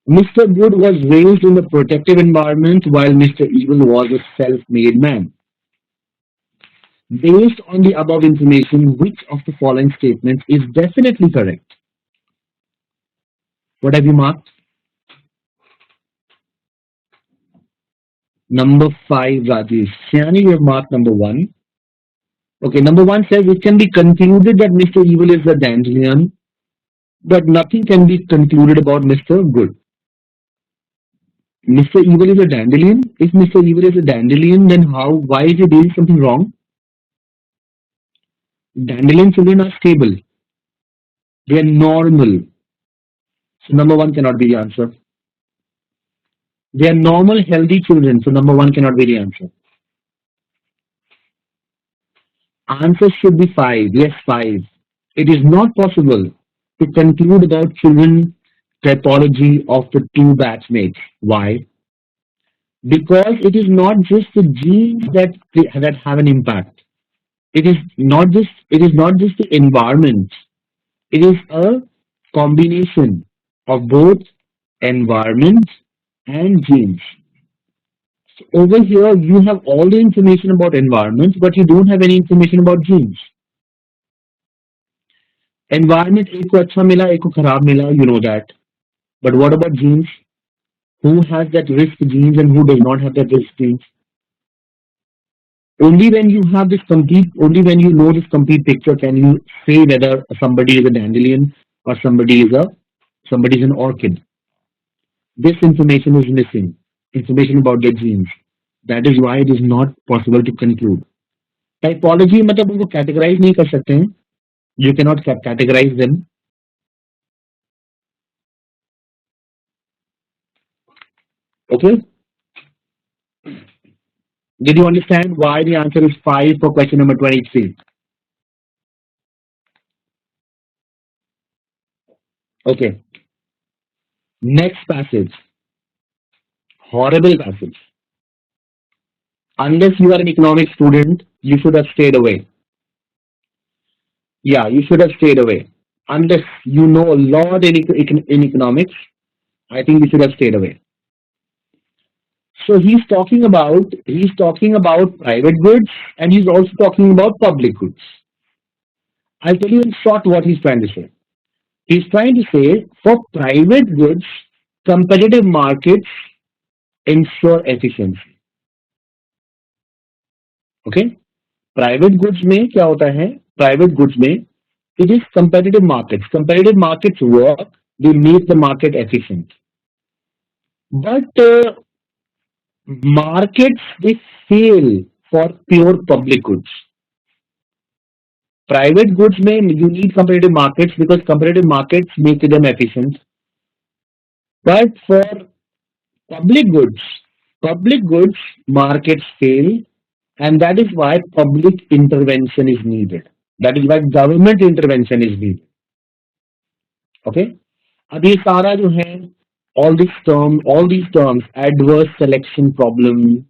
Mr. Good was raised in a protective environment while Mr. Evil was a self-made man. Based on the above information, which of the following statements is definitely correct? What have you marked? Number 5, Rajesh. Shani, you have marked number 1. Okay, number 1 says it can be concluded that Mr. Evil is a dandelion, but nothing can be concluded about Mr. Good. Mr. Evil is a dandelion? If Mr. Evil is a dandelion, then why is he doing something wrong? Dandelion children are stable. They are normal. So number 1 cannot be the answer. They are normal, healthy children. So number 1 cannot be the answer. Answer should be 5. Yes, 5. It is not possible to conclude about children typology of the two batchmates. Why? because it is not just the genes that have an impact. It is not just the environment. It is a combination of both environment and genes. So over here, you have all the information about environment, but you don't have any information about genes. Environment एक को अच्छा मिला, एक को खराब मिला, you know that. But what about genes? Who has that risk genes and who does not have that risk genes? Only when you know this complete picture can you say whether somebody is a dandelion or somebody is an orchid. This information is missing. Information about their genes. That is why it is not possible to conclude. Typology मतलब उनको categorize नहीं कर सकते हैं. You cannot categorize them. Okay? Did you understand why the answer is 5 for question number 23? Okay. Next passage. Horrible passage. Unless you are an economics student, you should have stayed away. Yeah, you should have stayed away. Unless you know a lot in economics, I think you should have stayed away. So he's talking about private goods and he's also talking about public goods. I'll tell you in short what he's trying to say. He's trying to say for private goods, competitive markets ensure efficiency. Okay? Private goods में क्या होता है? Private goods में it is competitive markets. Competitive markets work, they make the market efficient. But markets, they fail for pure public goods. Private goods में you need competitive markets because competitive markets make them efficient. But for public goods markets fail, and that is why public intervention is needed. That is why government intervention is needed. Okay? अब ये सारा जो है all these terms, adverse selection problem,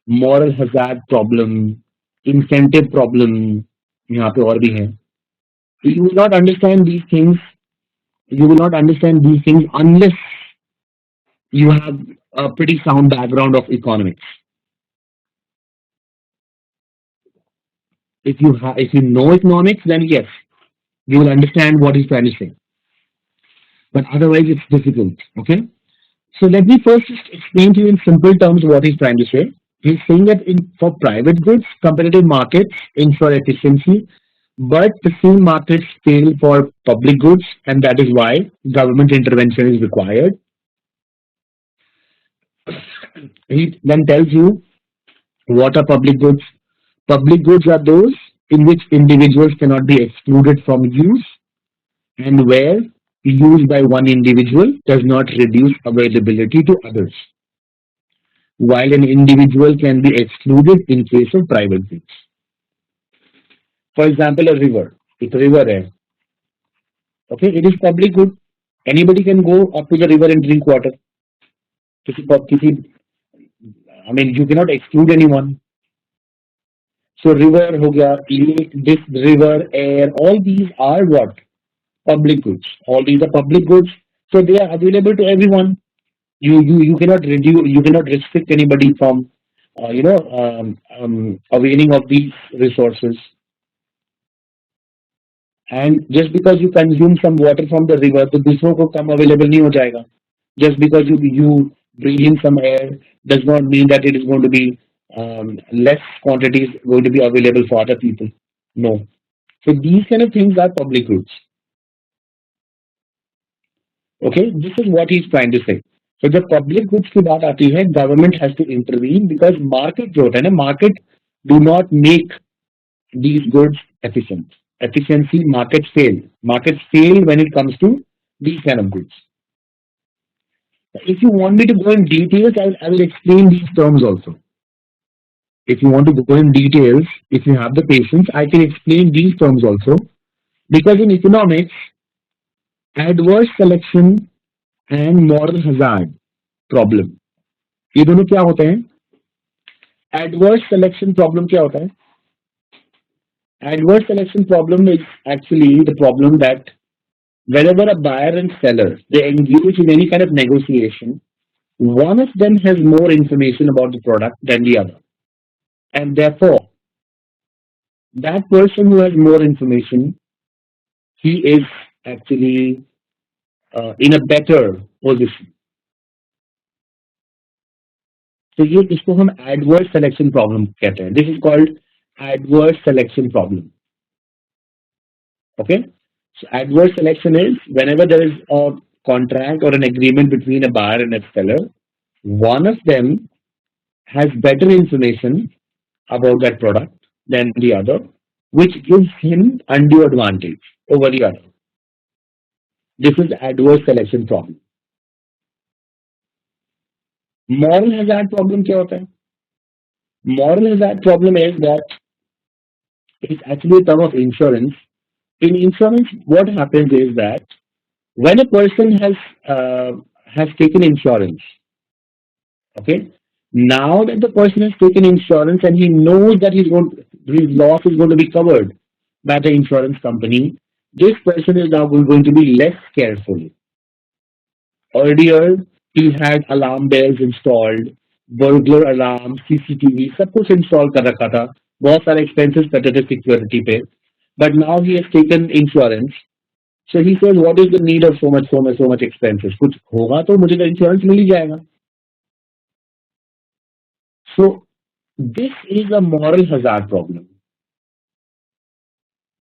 moral hazard problem, incentive problem, यहाँ पे और भी है. You will not understand these things. You will not understand these things unless you have a pretty sound background of economics. If you know economics, then yes, you will understand what he's trying to say. But otherwise, it's difficult. Okay. So let me first just explain to you in simple terms what he's trying to say. He's saying that for private goods, competitive markets ensure efficiency, but the same markets fail for public goods, and that is why government intervention is required. He then tells you what are public goods. Public goods are those in which individuals cannot be excluded from use and where use by one individual does not reduce availability to others, while an individual can be excluded in case of private goods. For example, a river. It's a river है. Okay, it is public good. Anybody can go up to the river and drink water. I mean, you cannot exclude anyone. So river हो गया, lake, this river, air, all these are what? Public goods. All these are public goods. So they are available to everyone. You cannot restrict anybody from availing of these resources. And just because you consume some water from the river, तो दूसरों को कम available नहीं हो जाएगा. Just because you breathe in some air does not mean that it is going to be less quantities going to be available for other people. No. So these kind of things are public goods. Okay, this is what he's trying to say. So जब public goods की बात आती है, government has to intervene because market जो होता है ना, market do not make these goods efficient. Efficiency, markets fail. Markets fail when it comes to these kind of goods. If you want me to go in details, I will explain these terms also. If you want to go in details, if you have the patience, I can explain these terms also. Because in economics, adverse selection and moral hazard problem ये दोनों क्या होते हैं? Adverse selection problem क्या होता है? Adverse selection problem is actually the problem that whenever a buyer and seller they engage in any kind of negotiation, one of them has more information about the product than the other, and therefore that person who has more information, he is actually in a better position. तो ये इसको हम adverse selection problem कहते हैं. This is called adverse selection problem. Okay. So adverse selection is whenever there is a contract or an agreement between a buyer and a seller, one of them has better information about that product than the other, which gives him undue advantage over the other. This is adverse selection problem. Moral hazard problem क्या होता है? Moral hazard problem is that it's actually a term of insurance. In insurance, what happens is that when a person has taken insurance, okay, now that the person has taken insurance and he knows that his loss is going to be covered by the insurance company, this person is now going to be less careful. Earlier, he had alarm bells installed, burglar alarm, CCTV, सब कुछ install कर रखा था. बहुत सारे expenses करते थे security पे. But now he has taken insurance. So he says, what is the need of so much expenses? कुछ होगा तो मुझे तो insurance मिल ही जाएगा. So this is a moral hazard problem.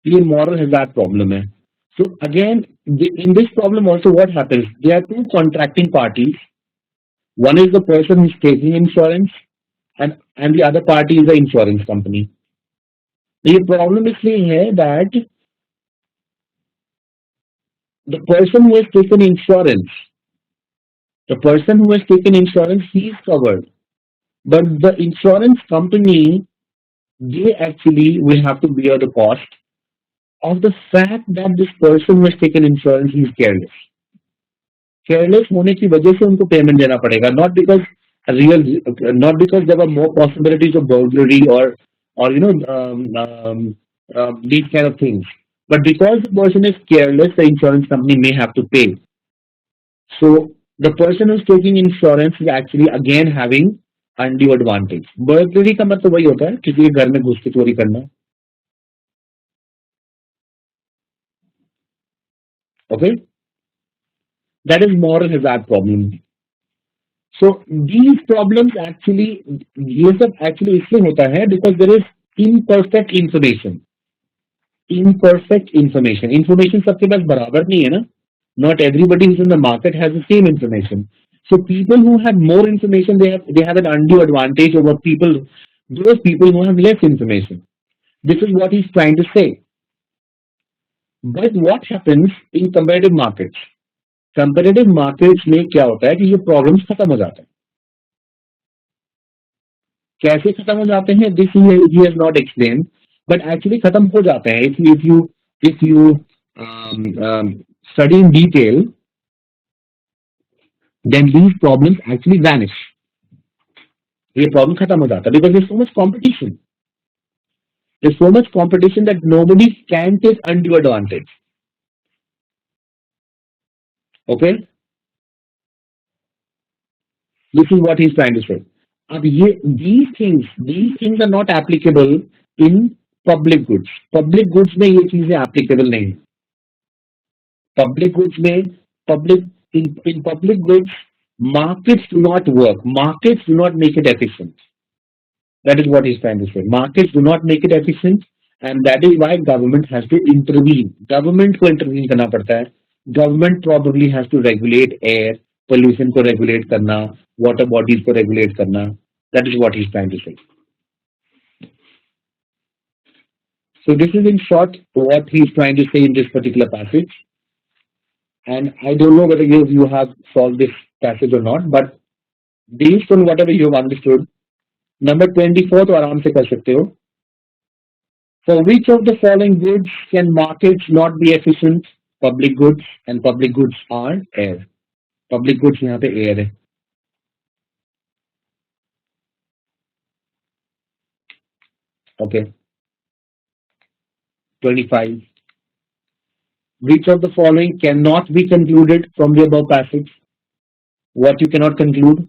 ये moral hazard problem है. So again, in this problem also what happens? There are two contracting parties. One is the person who's taking insurance and the other party is the insurance company. The problem इसलिए है that the person who has taken insurance, he is covered. But the insurance company, they actually will have to bear the cost of the fact that this person who has taken insurance, he is careless. Careless होने की वजह से उनको payment देना पड़ेगा, not because there were more possibilities of burglary or these kind of things, but because the person is careless, the insurance company may have to pay. So the person who's taking insurance is actually again having undue advantage. Burglary का मतलब वही होता है किसी के घर में घुस के चोरी करना. Okay, that is moral hazard problem. So these problems actually ये सब actually इसलिए होता है because there is imperfect information. Information सबके पास बराबर नहीं है ना. Not everybody who's in the market has the same information. So people who have more information, they have an undue advantage over those people who have less information. This is what he's trying to say. But what happens in competitive markets? Competitive markets में क्या होता है कि ये problems खत्म हो जाते हैं. कैसे खत्म हो जाते हैं? This he has not explained, but actually खत्म हो जाते हैं. If you study in detail, then these problems actually vanish. ये problem खत्म हो जाता है because there's so much competition. There's so much competition that nobody can take undue advantage. Okay? This is what he's trying to say. अब these things are not applicable in public goods. Public goods में ये चीजें applicable नहीं. Public goods में in public goods, markets do not work. Markets do not make it efficient. That is what he's trying to say. Markets do not make it efficient, and that is why government has to intervene. Government को intervene करना पड़ता है. Government probably has to regulate air pollution को regulate करना, water bodies को regulate करना. That is what he's trying to say. So this is in short what he's trying to say in this particular passage. And I don't know whether you have solved this passage or not, but based on whatever you have understood, number 24 तो आराम से कर सकते हो. For which of the following goods can markets not be efficient? Public goods, and public goods are air. Public goods यहाँ पे air है. Okay, 25. Which of the following cannot be concluded from the above passage? What you cannot conclude?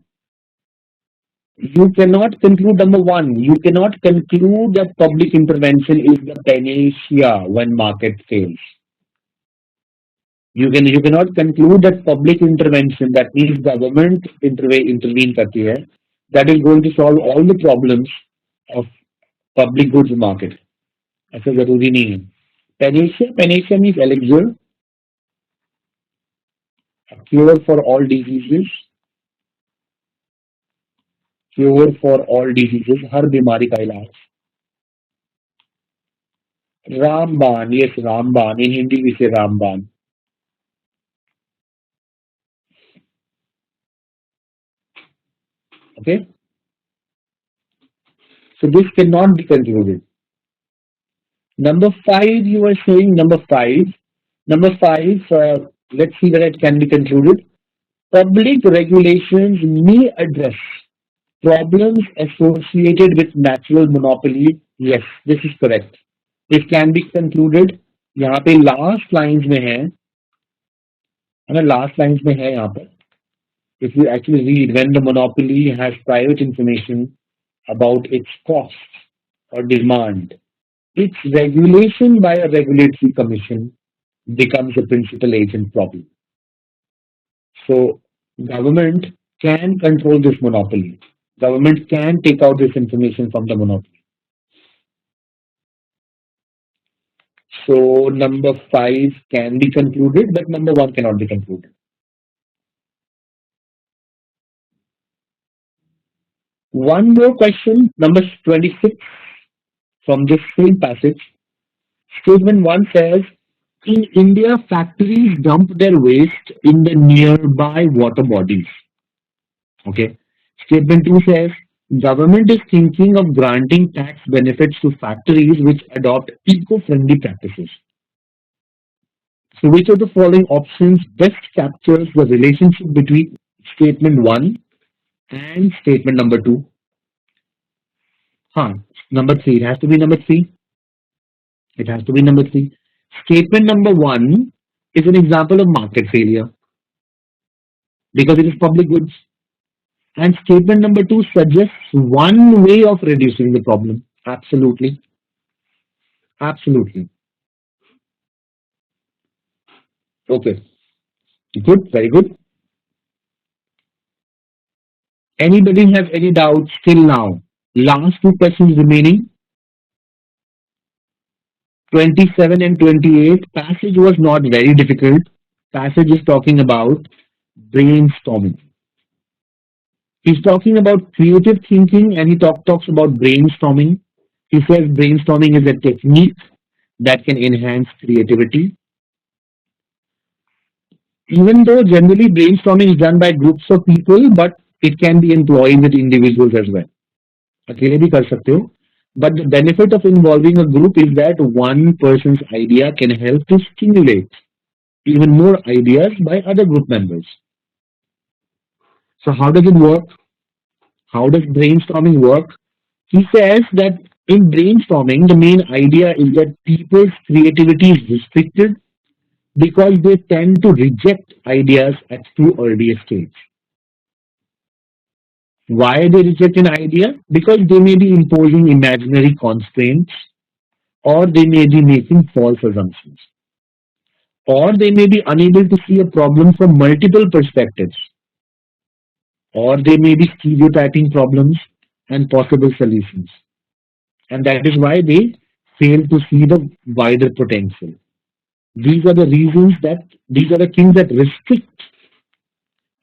You cannot conclude number one. You cannot conclude that public intervention is the panacea when market fails. You cannot conclude that public intervention, that means government intervene करती है, that is going to solve all the problems of public goods market. ऐसा जरूरी नहीं है. Panacea means elixir, a cure for all diseases, cure for all diseases, हर बीमारी का इलाज. रामबाण, yes, रामबाण. In Hindi we say रामबाण. Okay, so this cannot be concluded. Number five, you are saying number five. Number five, let's see whether it can be concluded. Public regulations may address problems associated with natural monopoly. Yes, this is correct. It can be concluded. यहाँ पे last lines में है ना, last lines में है यहाँ पर. If you actually read, when the monopoly has private information about its cost or demand, its regulation by a regulatory commission becomes a principal agent problem. So government can control this monopoly. Government can take out this information from the monopoly. So number five can be concluded, but number one cannot be concluded. One more question, number 26 from this same passage. Statement 1 says, in India, factories dump their waste in the nearby water bodies. Okay. Statement 2 says, government is thinking of granting tax benefits to factories which adopt eco-friendly practices. So which of the following options best captures the relationship between statement 1 and statement number 2? Number 3. It has to be number 3. It has to be number 3. Statement number 1 is an example of market failure because it is public goods. And statement number 2 suggests one way of reducing the problem. Absolutely. Absolutely. Okay. Good. Very good. Anybody have any doubts till now? Last two questions remaining. 27 and 28. Passage was not very difficult. Passage is talking about brainstorming. He's talking about creative thinking and he talks about brainstorming. He says brainstorming is a technique that can enhance creativity. Even though generally brainstorming is done by groups of people, but it can be employed with individuals as well. अकेले भी कर सकते हो. But the benefit of involving a group is that one person's idea can help to stimulate even more ideas by other group members. So how does it work? How does brainstorming work? He says that in brainstorming, the main idea is that people's creativity is restricted because they tend to reject ideas at too early a stage. Why they reject an idea? Because they may be imposing imaginary constraints, or they may be making false assumptions, or they may be unable to see a problem from multiple perspectives, or they may be stereotyping problems and possible solutions. And that is why they fail to see the wider potential. These are the reasons that these are the things that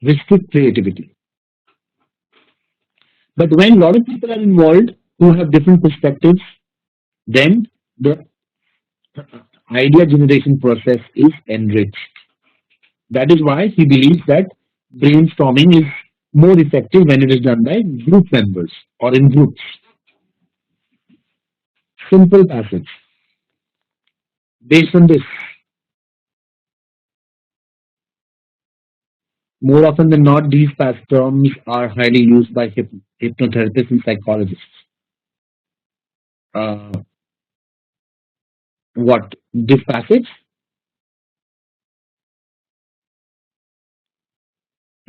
restrict creativity. But when a lot of people are involved who have different perspectives, then the idea generation process is enriched. That is why he believes that brainstorming is more effective when it is done by group members or in groups. Simple passage. Based on this, more often than not, these past terms are highly used by hypnotherapists and psychologists. uh, what this passage?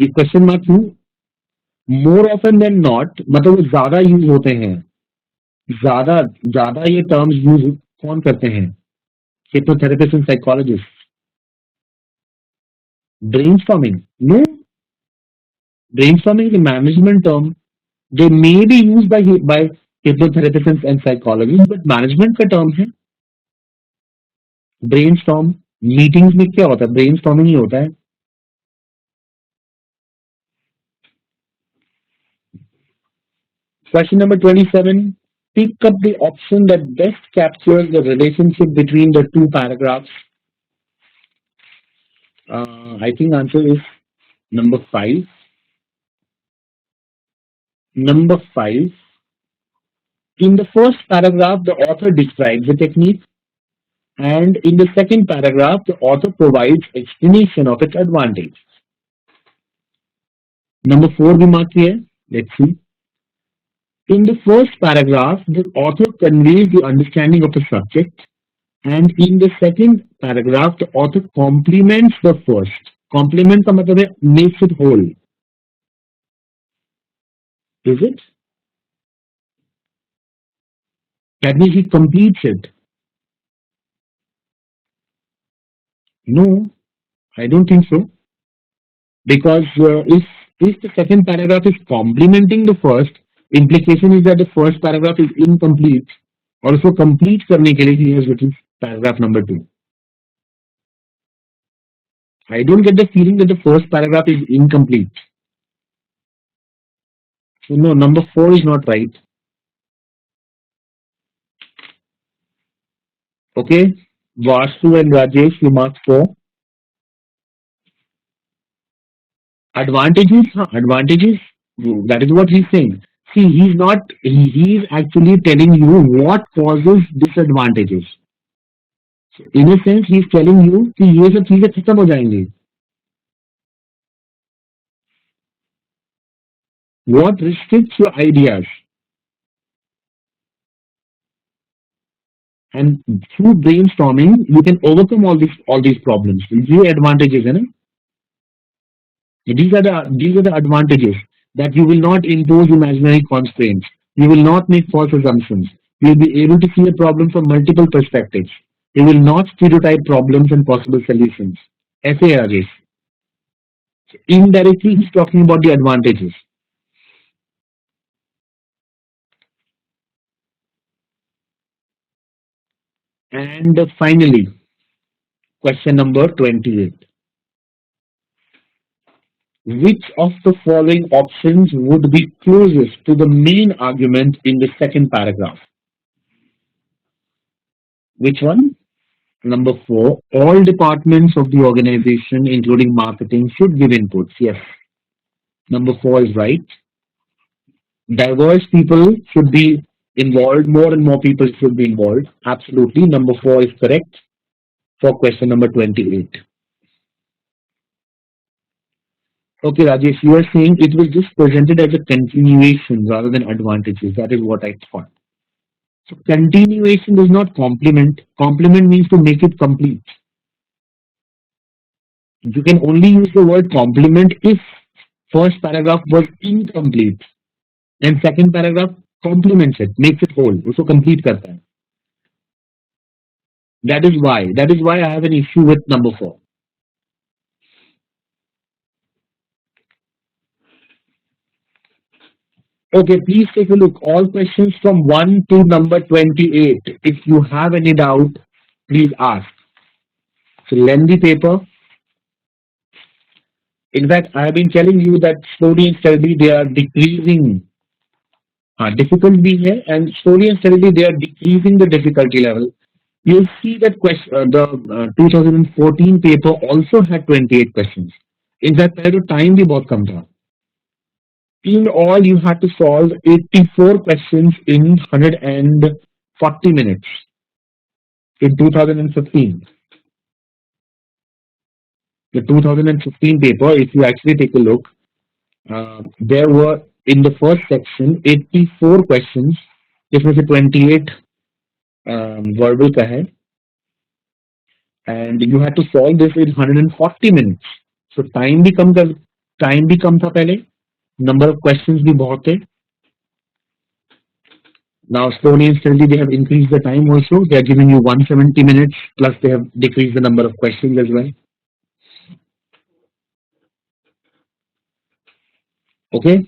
ये question mark क्यों? More often than not मतलब वो ज्यादा use होते हैं, ज्यादा ज्यादा ये टर्म्स यूज कौन करते हैं? Hypnotherapist and psychologist. Brainstorming? No, brainstorming is a management term. They may be used by hypnotherapists and psychologists, but management का term है. Brainstorm meetings में क्या होता है? Brainstorming ही होता है. Question number 27. Pick up the option that best captures the relationship between the two paragraphs. I think answer is number 5. Number 5. In the first paragraph, the author describes the technique, and in the second paragraph, the author provides explanation of its advantage. Number 4 भी mark here. Let's see. In the first paragraph, the author conveys the understanding of the subject, and in the second paragraph, the author complements the first. Complement का मतलब है makes it whole. Is it? That means he completes it. No, I don't think so. Because if the second paragraph is complementing the first, implication is that the first paragraph is incomplete. Also complete करने के लिए he has written paragraph number 2. I don't get the feeling that the first paragraph is incomplete. So no, number 4 is not right. Okay, Vasu and Rajesh, you mark 4. Advantages, advantages. That is what he's saying. See, he's not. He's actually telling you what causes disadvantages. So in a sense, he's telling you कि ये सब चीजें खत्म हो जाएंगी. What restricts your ideas? And through brainstorming, you can overcome all these problems. ये advantages है ना? These are the advantages that you will not impose imaginary constraints. You will not make false assumptions. You will be able to see a problem from multiple perspectives. You will not stereotype problems and possible solutions. ऐसे है Rajesh. Indirectly, he's talking about the advantages. And finally, question number 28. Which of the following options would be closest to the main argument in the second paragraph? Which one? Number 4, all departments of the organization, including marketing, should give inputs. Yes. Number 4 is right. Diverse people should be involved. More and more people should be involved. Absolutely. Number 4 is correct for question number 28. Okay, Rajesh, you are saying it was just presented as a continuation rather than advantages. That is what I thought. So continuation does not complement. Complement means to make it complete. You can only use the word complement if first paragraph was incomplete and second paragraph complements it, makes it whole, उसको complete करता है. That is why I have an issue with number 4. Okay, please take a look. All questions from 1 to number 28. If you have any doubt, please ask. It's a lengthy paper. In fact, I have been telling you that slowly and steadily they are decreasing. Difficult भी है, and slowly and steadily they are decreasing the difficulty level. You'll see that the 2014 paper also had 28 questions. In fact, पहले तो time भी बहुत कम था. In all, you had to solve 84 questions in 140 minutes in 2015. The 2015 paper, if you actually take a look, there were in the first section 84 questions. This was a 28 verbal का है, and you had to solve this in 140 minutes. So time भी कम था पहले, number of questions भी बहुत थे. Now slowly and steadily they have increased the time also. They are giving you 170 minutes plus they have decreased the number of questions as well. Okay.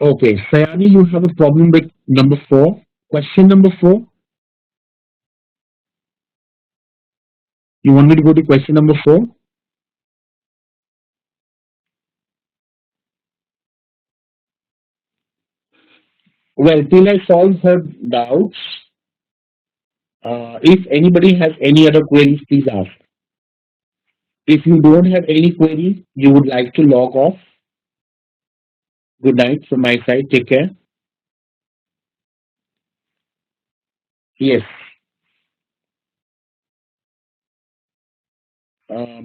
Okay. Sayani, you have a problem with number 4. Question number 4. You want me to go to question number 4? Well, till I solve her doubts, if anybody has any other queries, please ask. If you don't have any query, you would like to log off. Good night from my side. Take care. Yes.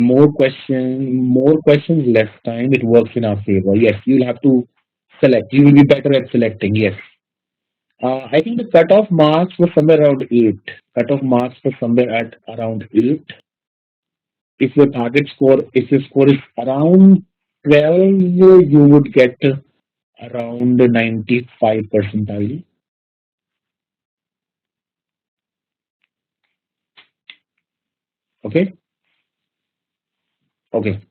More questions, less time. It works in our favor. Yes, you'll have to select. You will be better at selecting. Yes. I think the cutoff marks were somewhere around 8. Cutoff marks were somewhere at around 8. If your score is around 12, you would get around 95 percentile. Okay. Okay.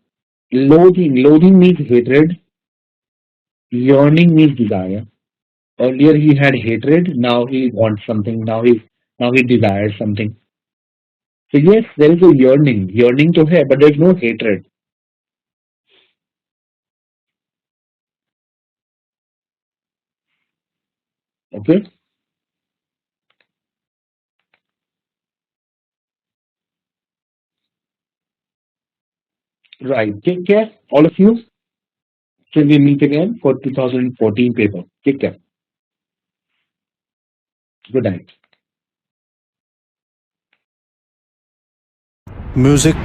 Loathing means hatred. Yearning means desire. Earlier he had hatred. Now he wants something. Now he desires something. So yes, there is a yearning. Yearning to hai, but there is no hatred. Okay. Right. Take care, all of you. Till we meet again for 2014 paper. Take care. Good night. Music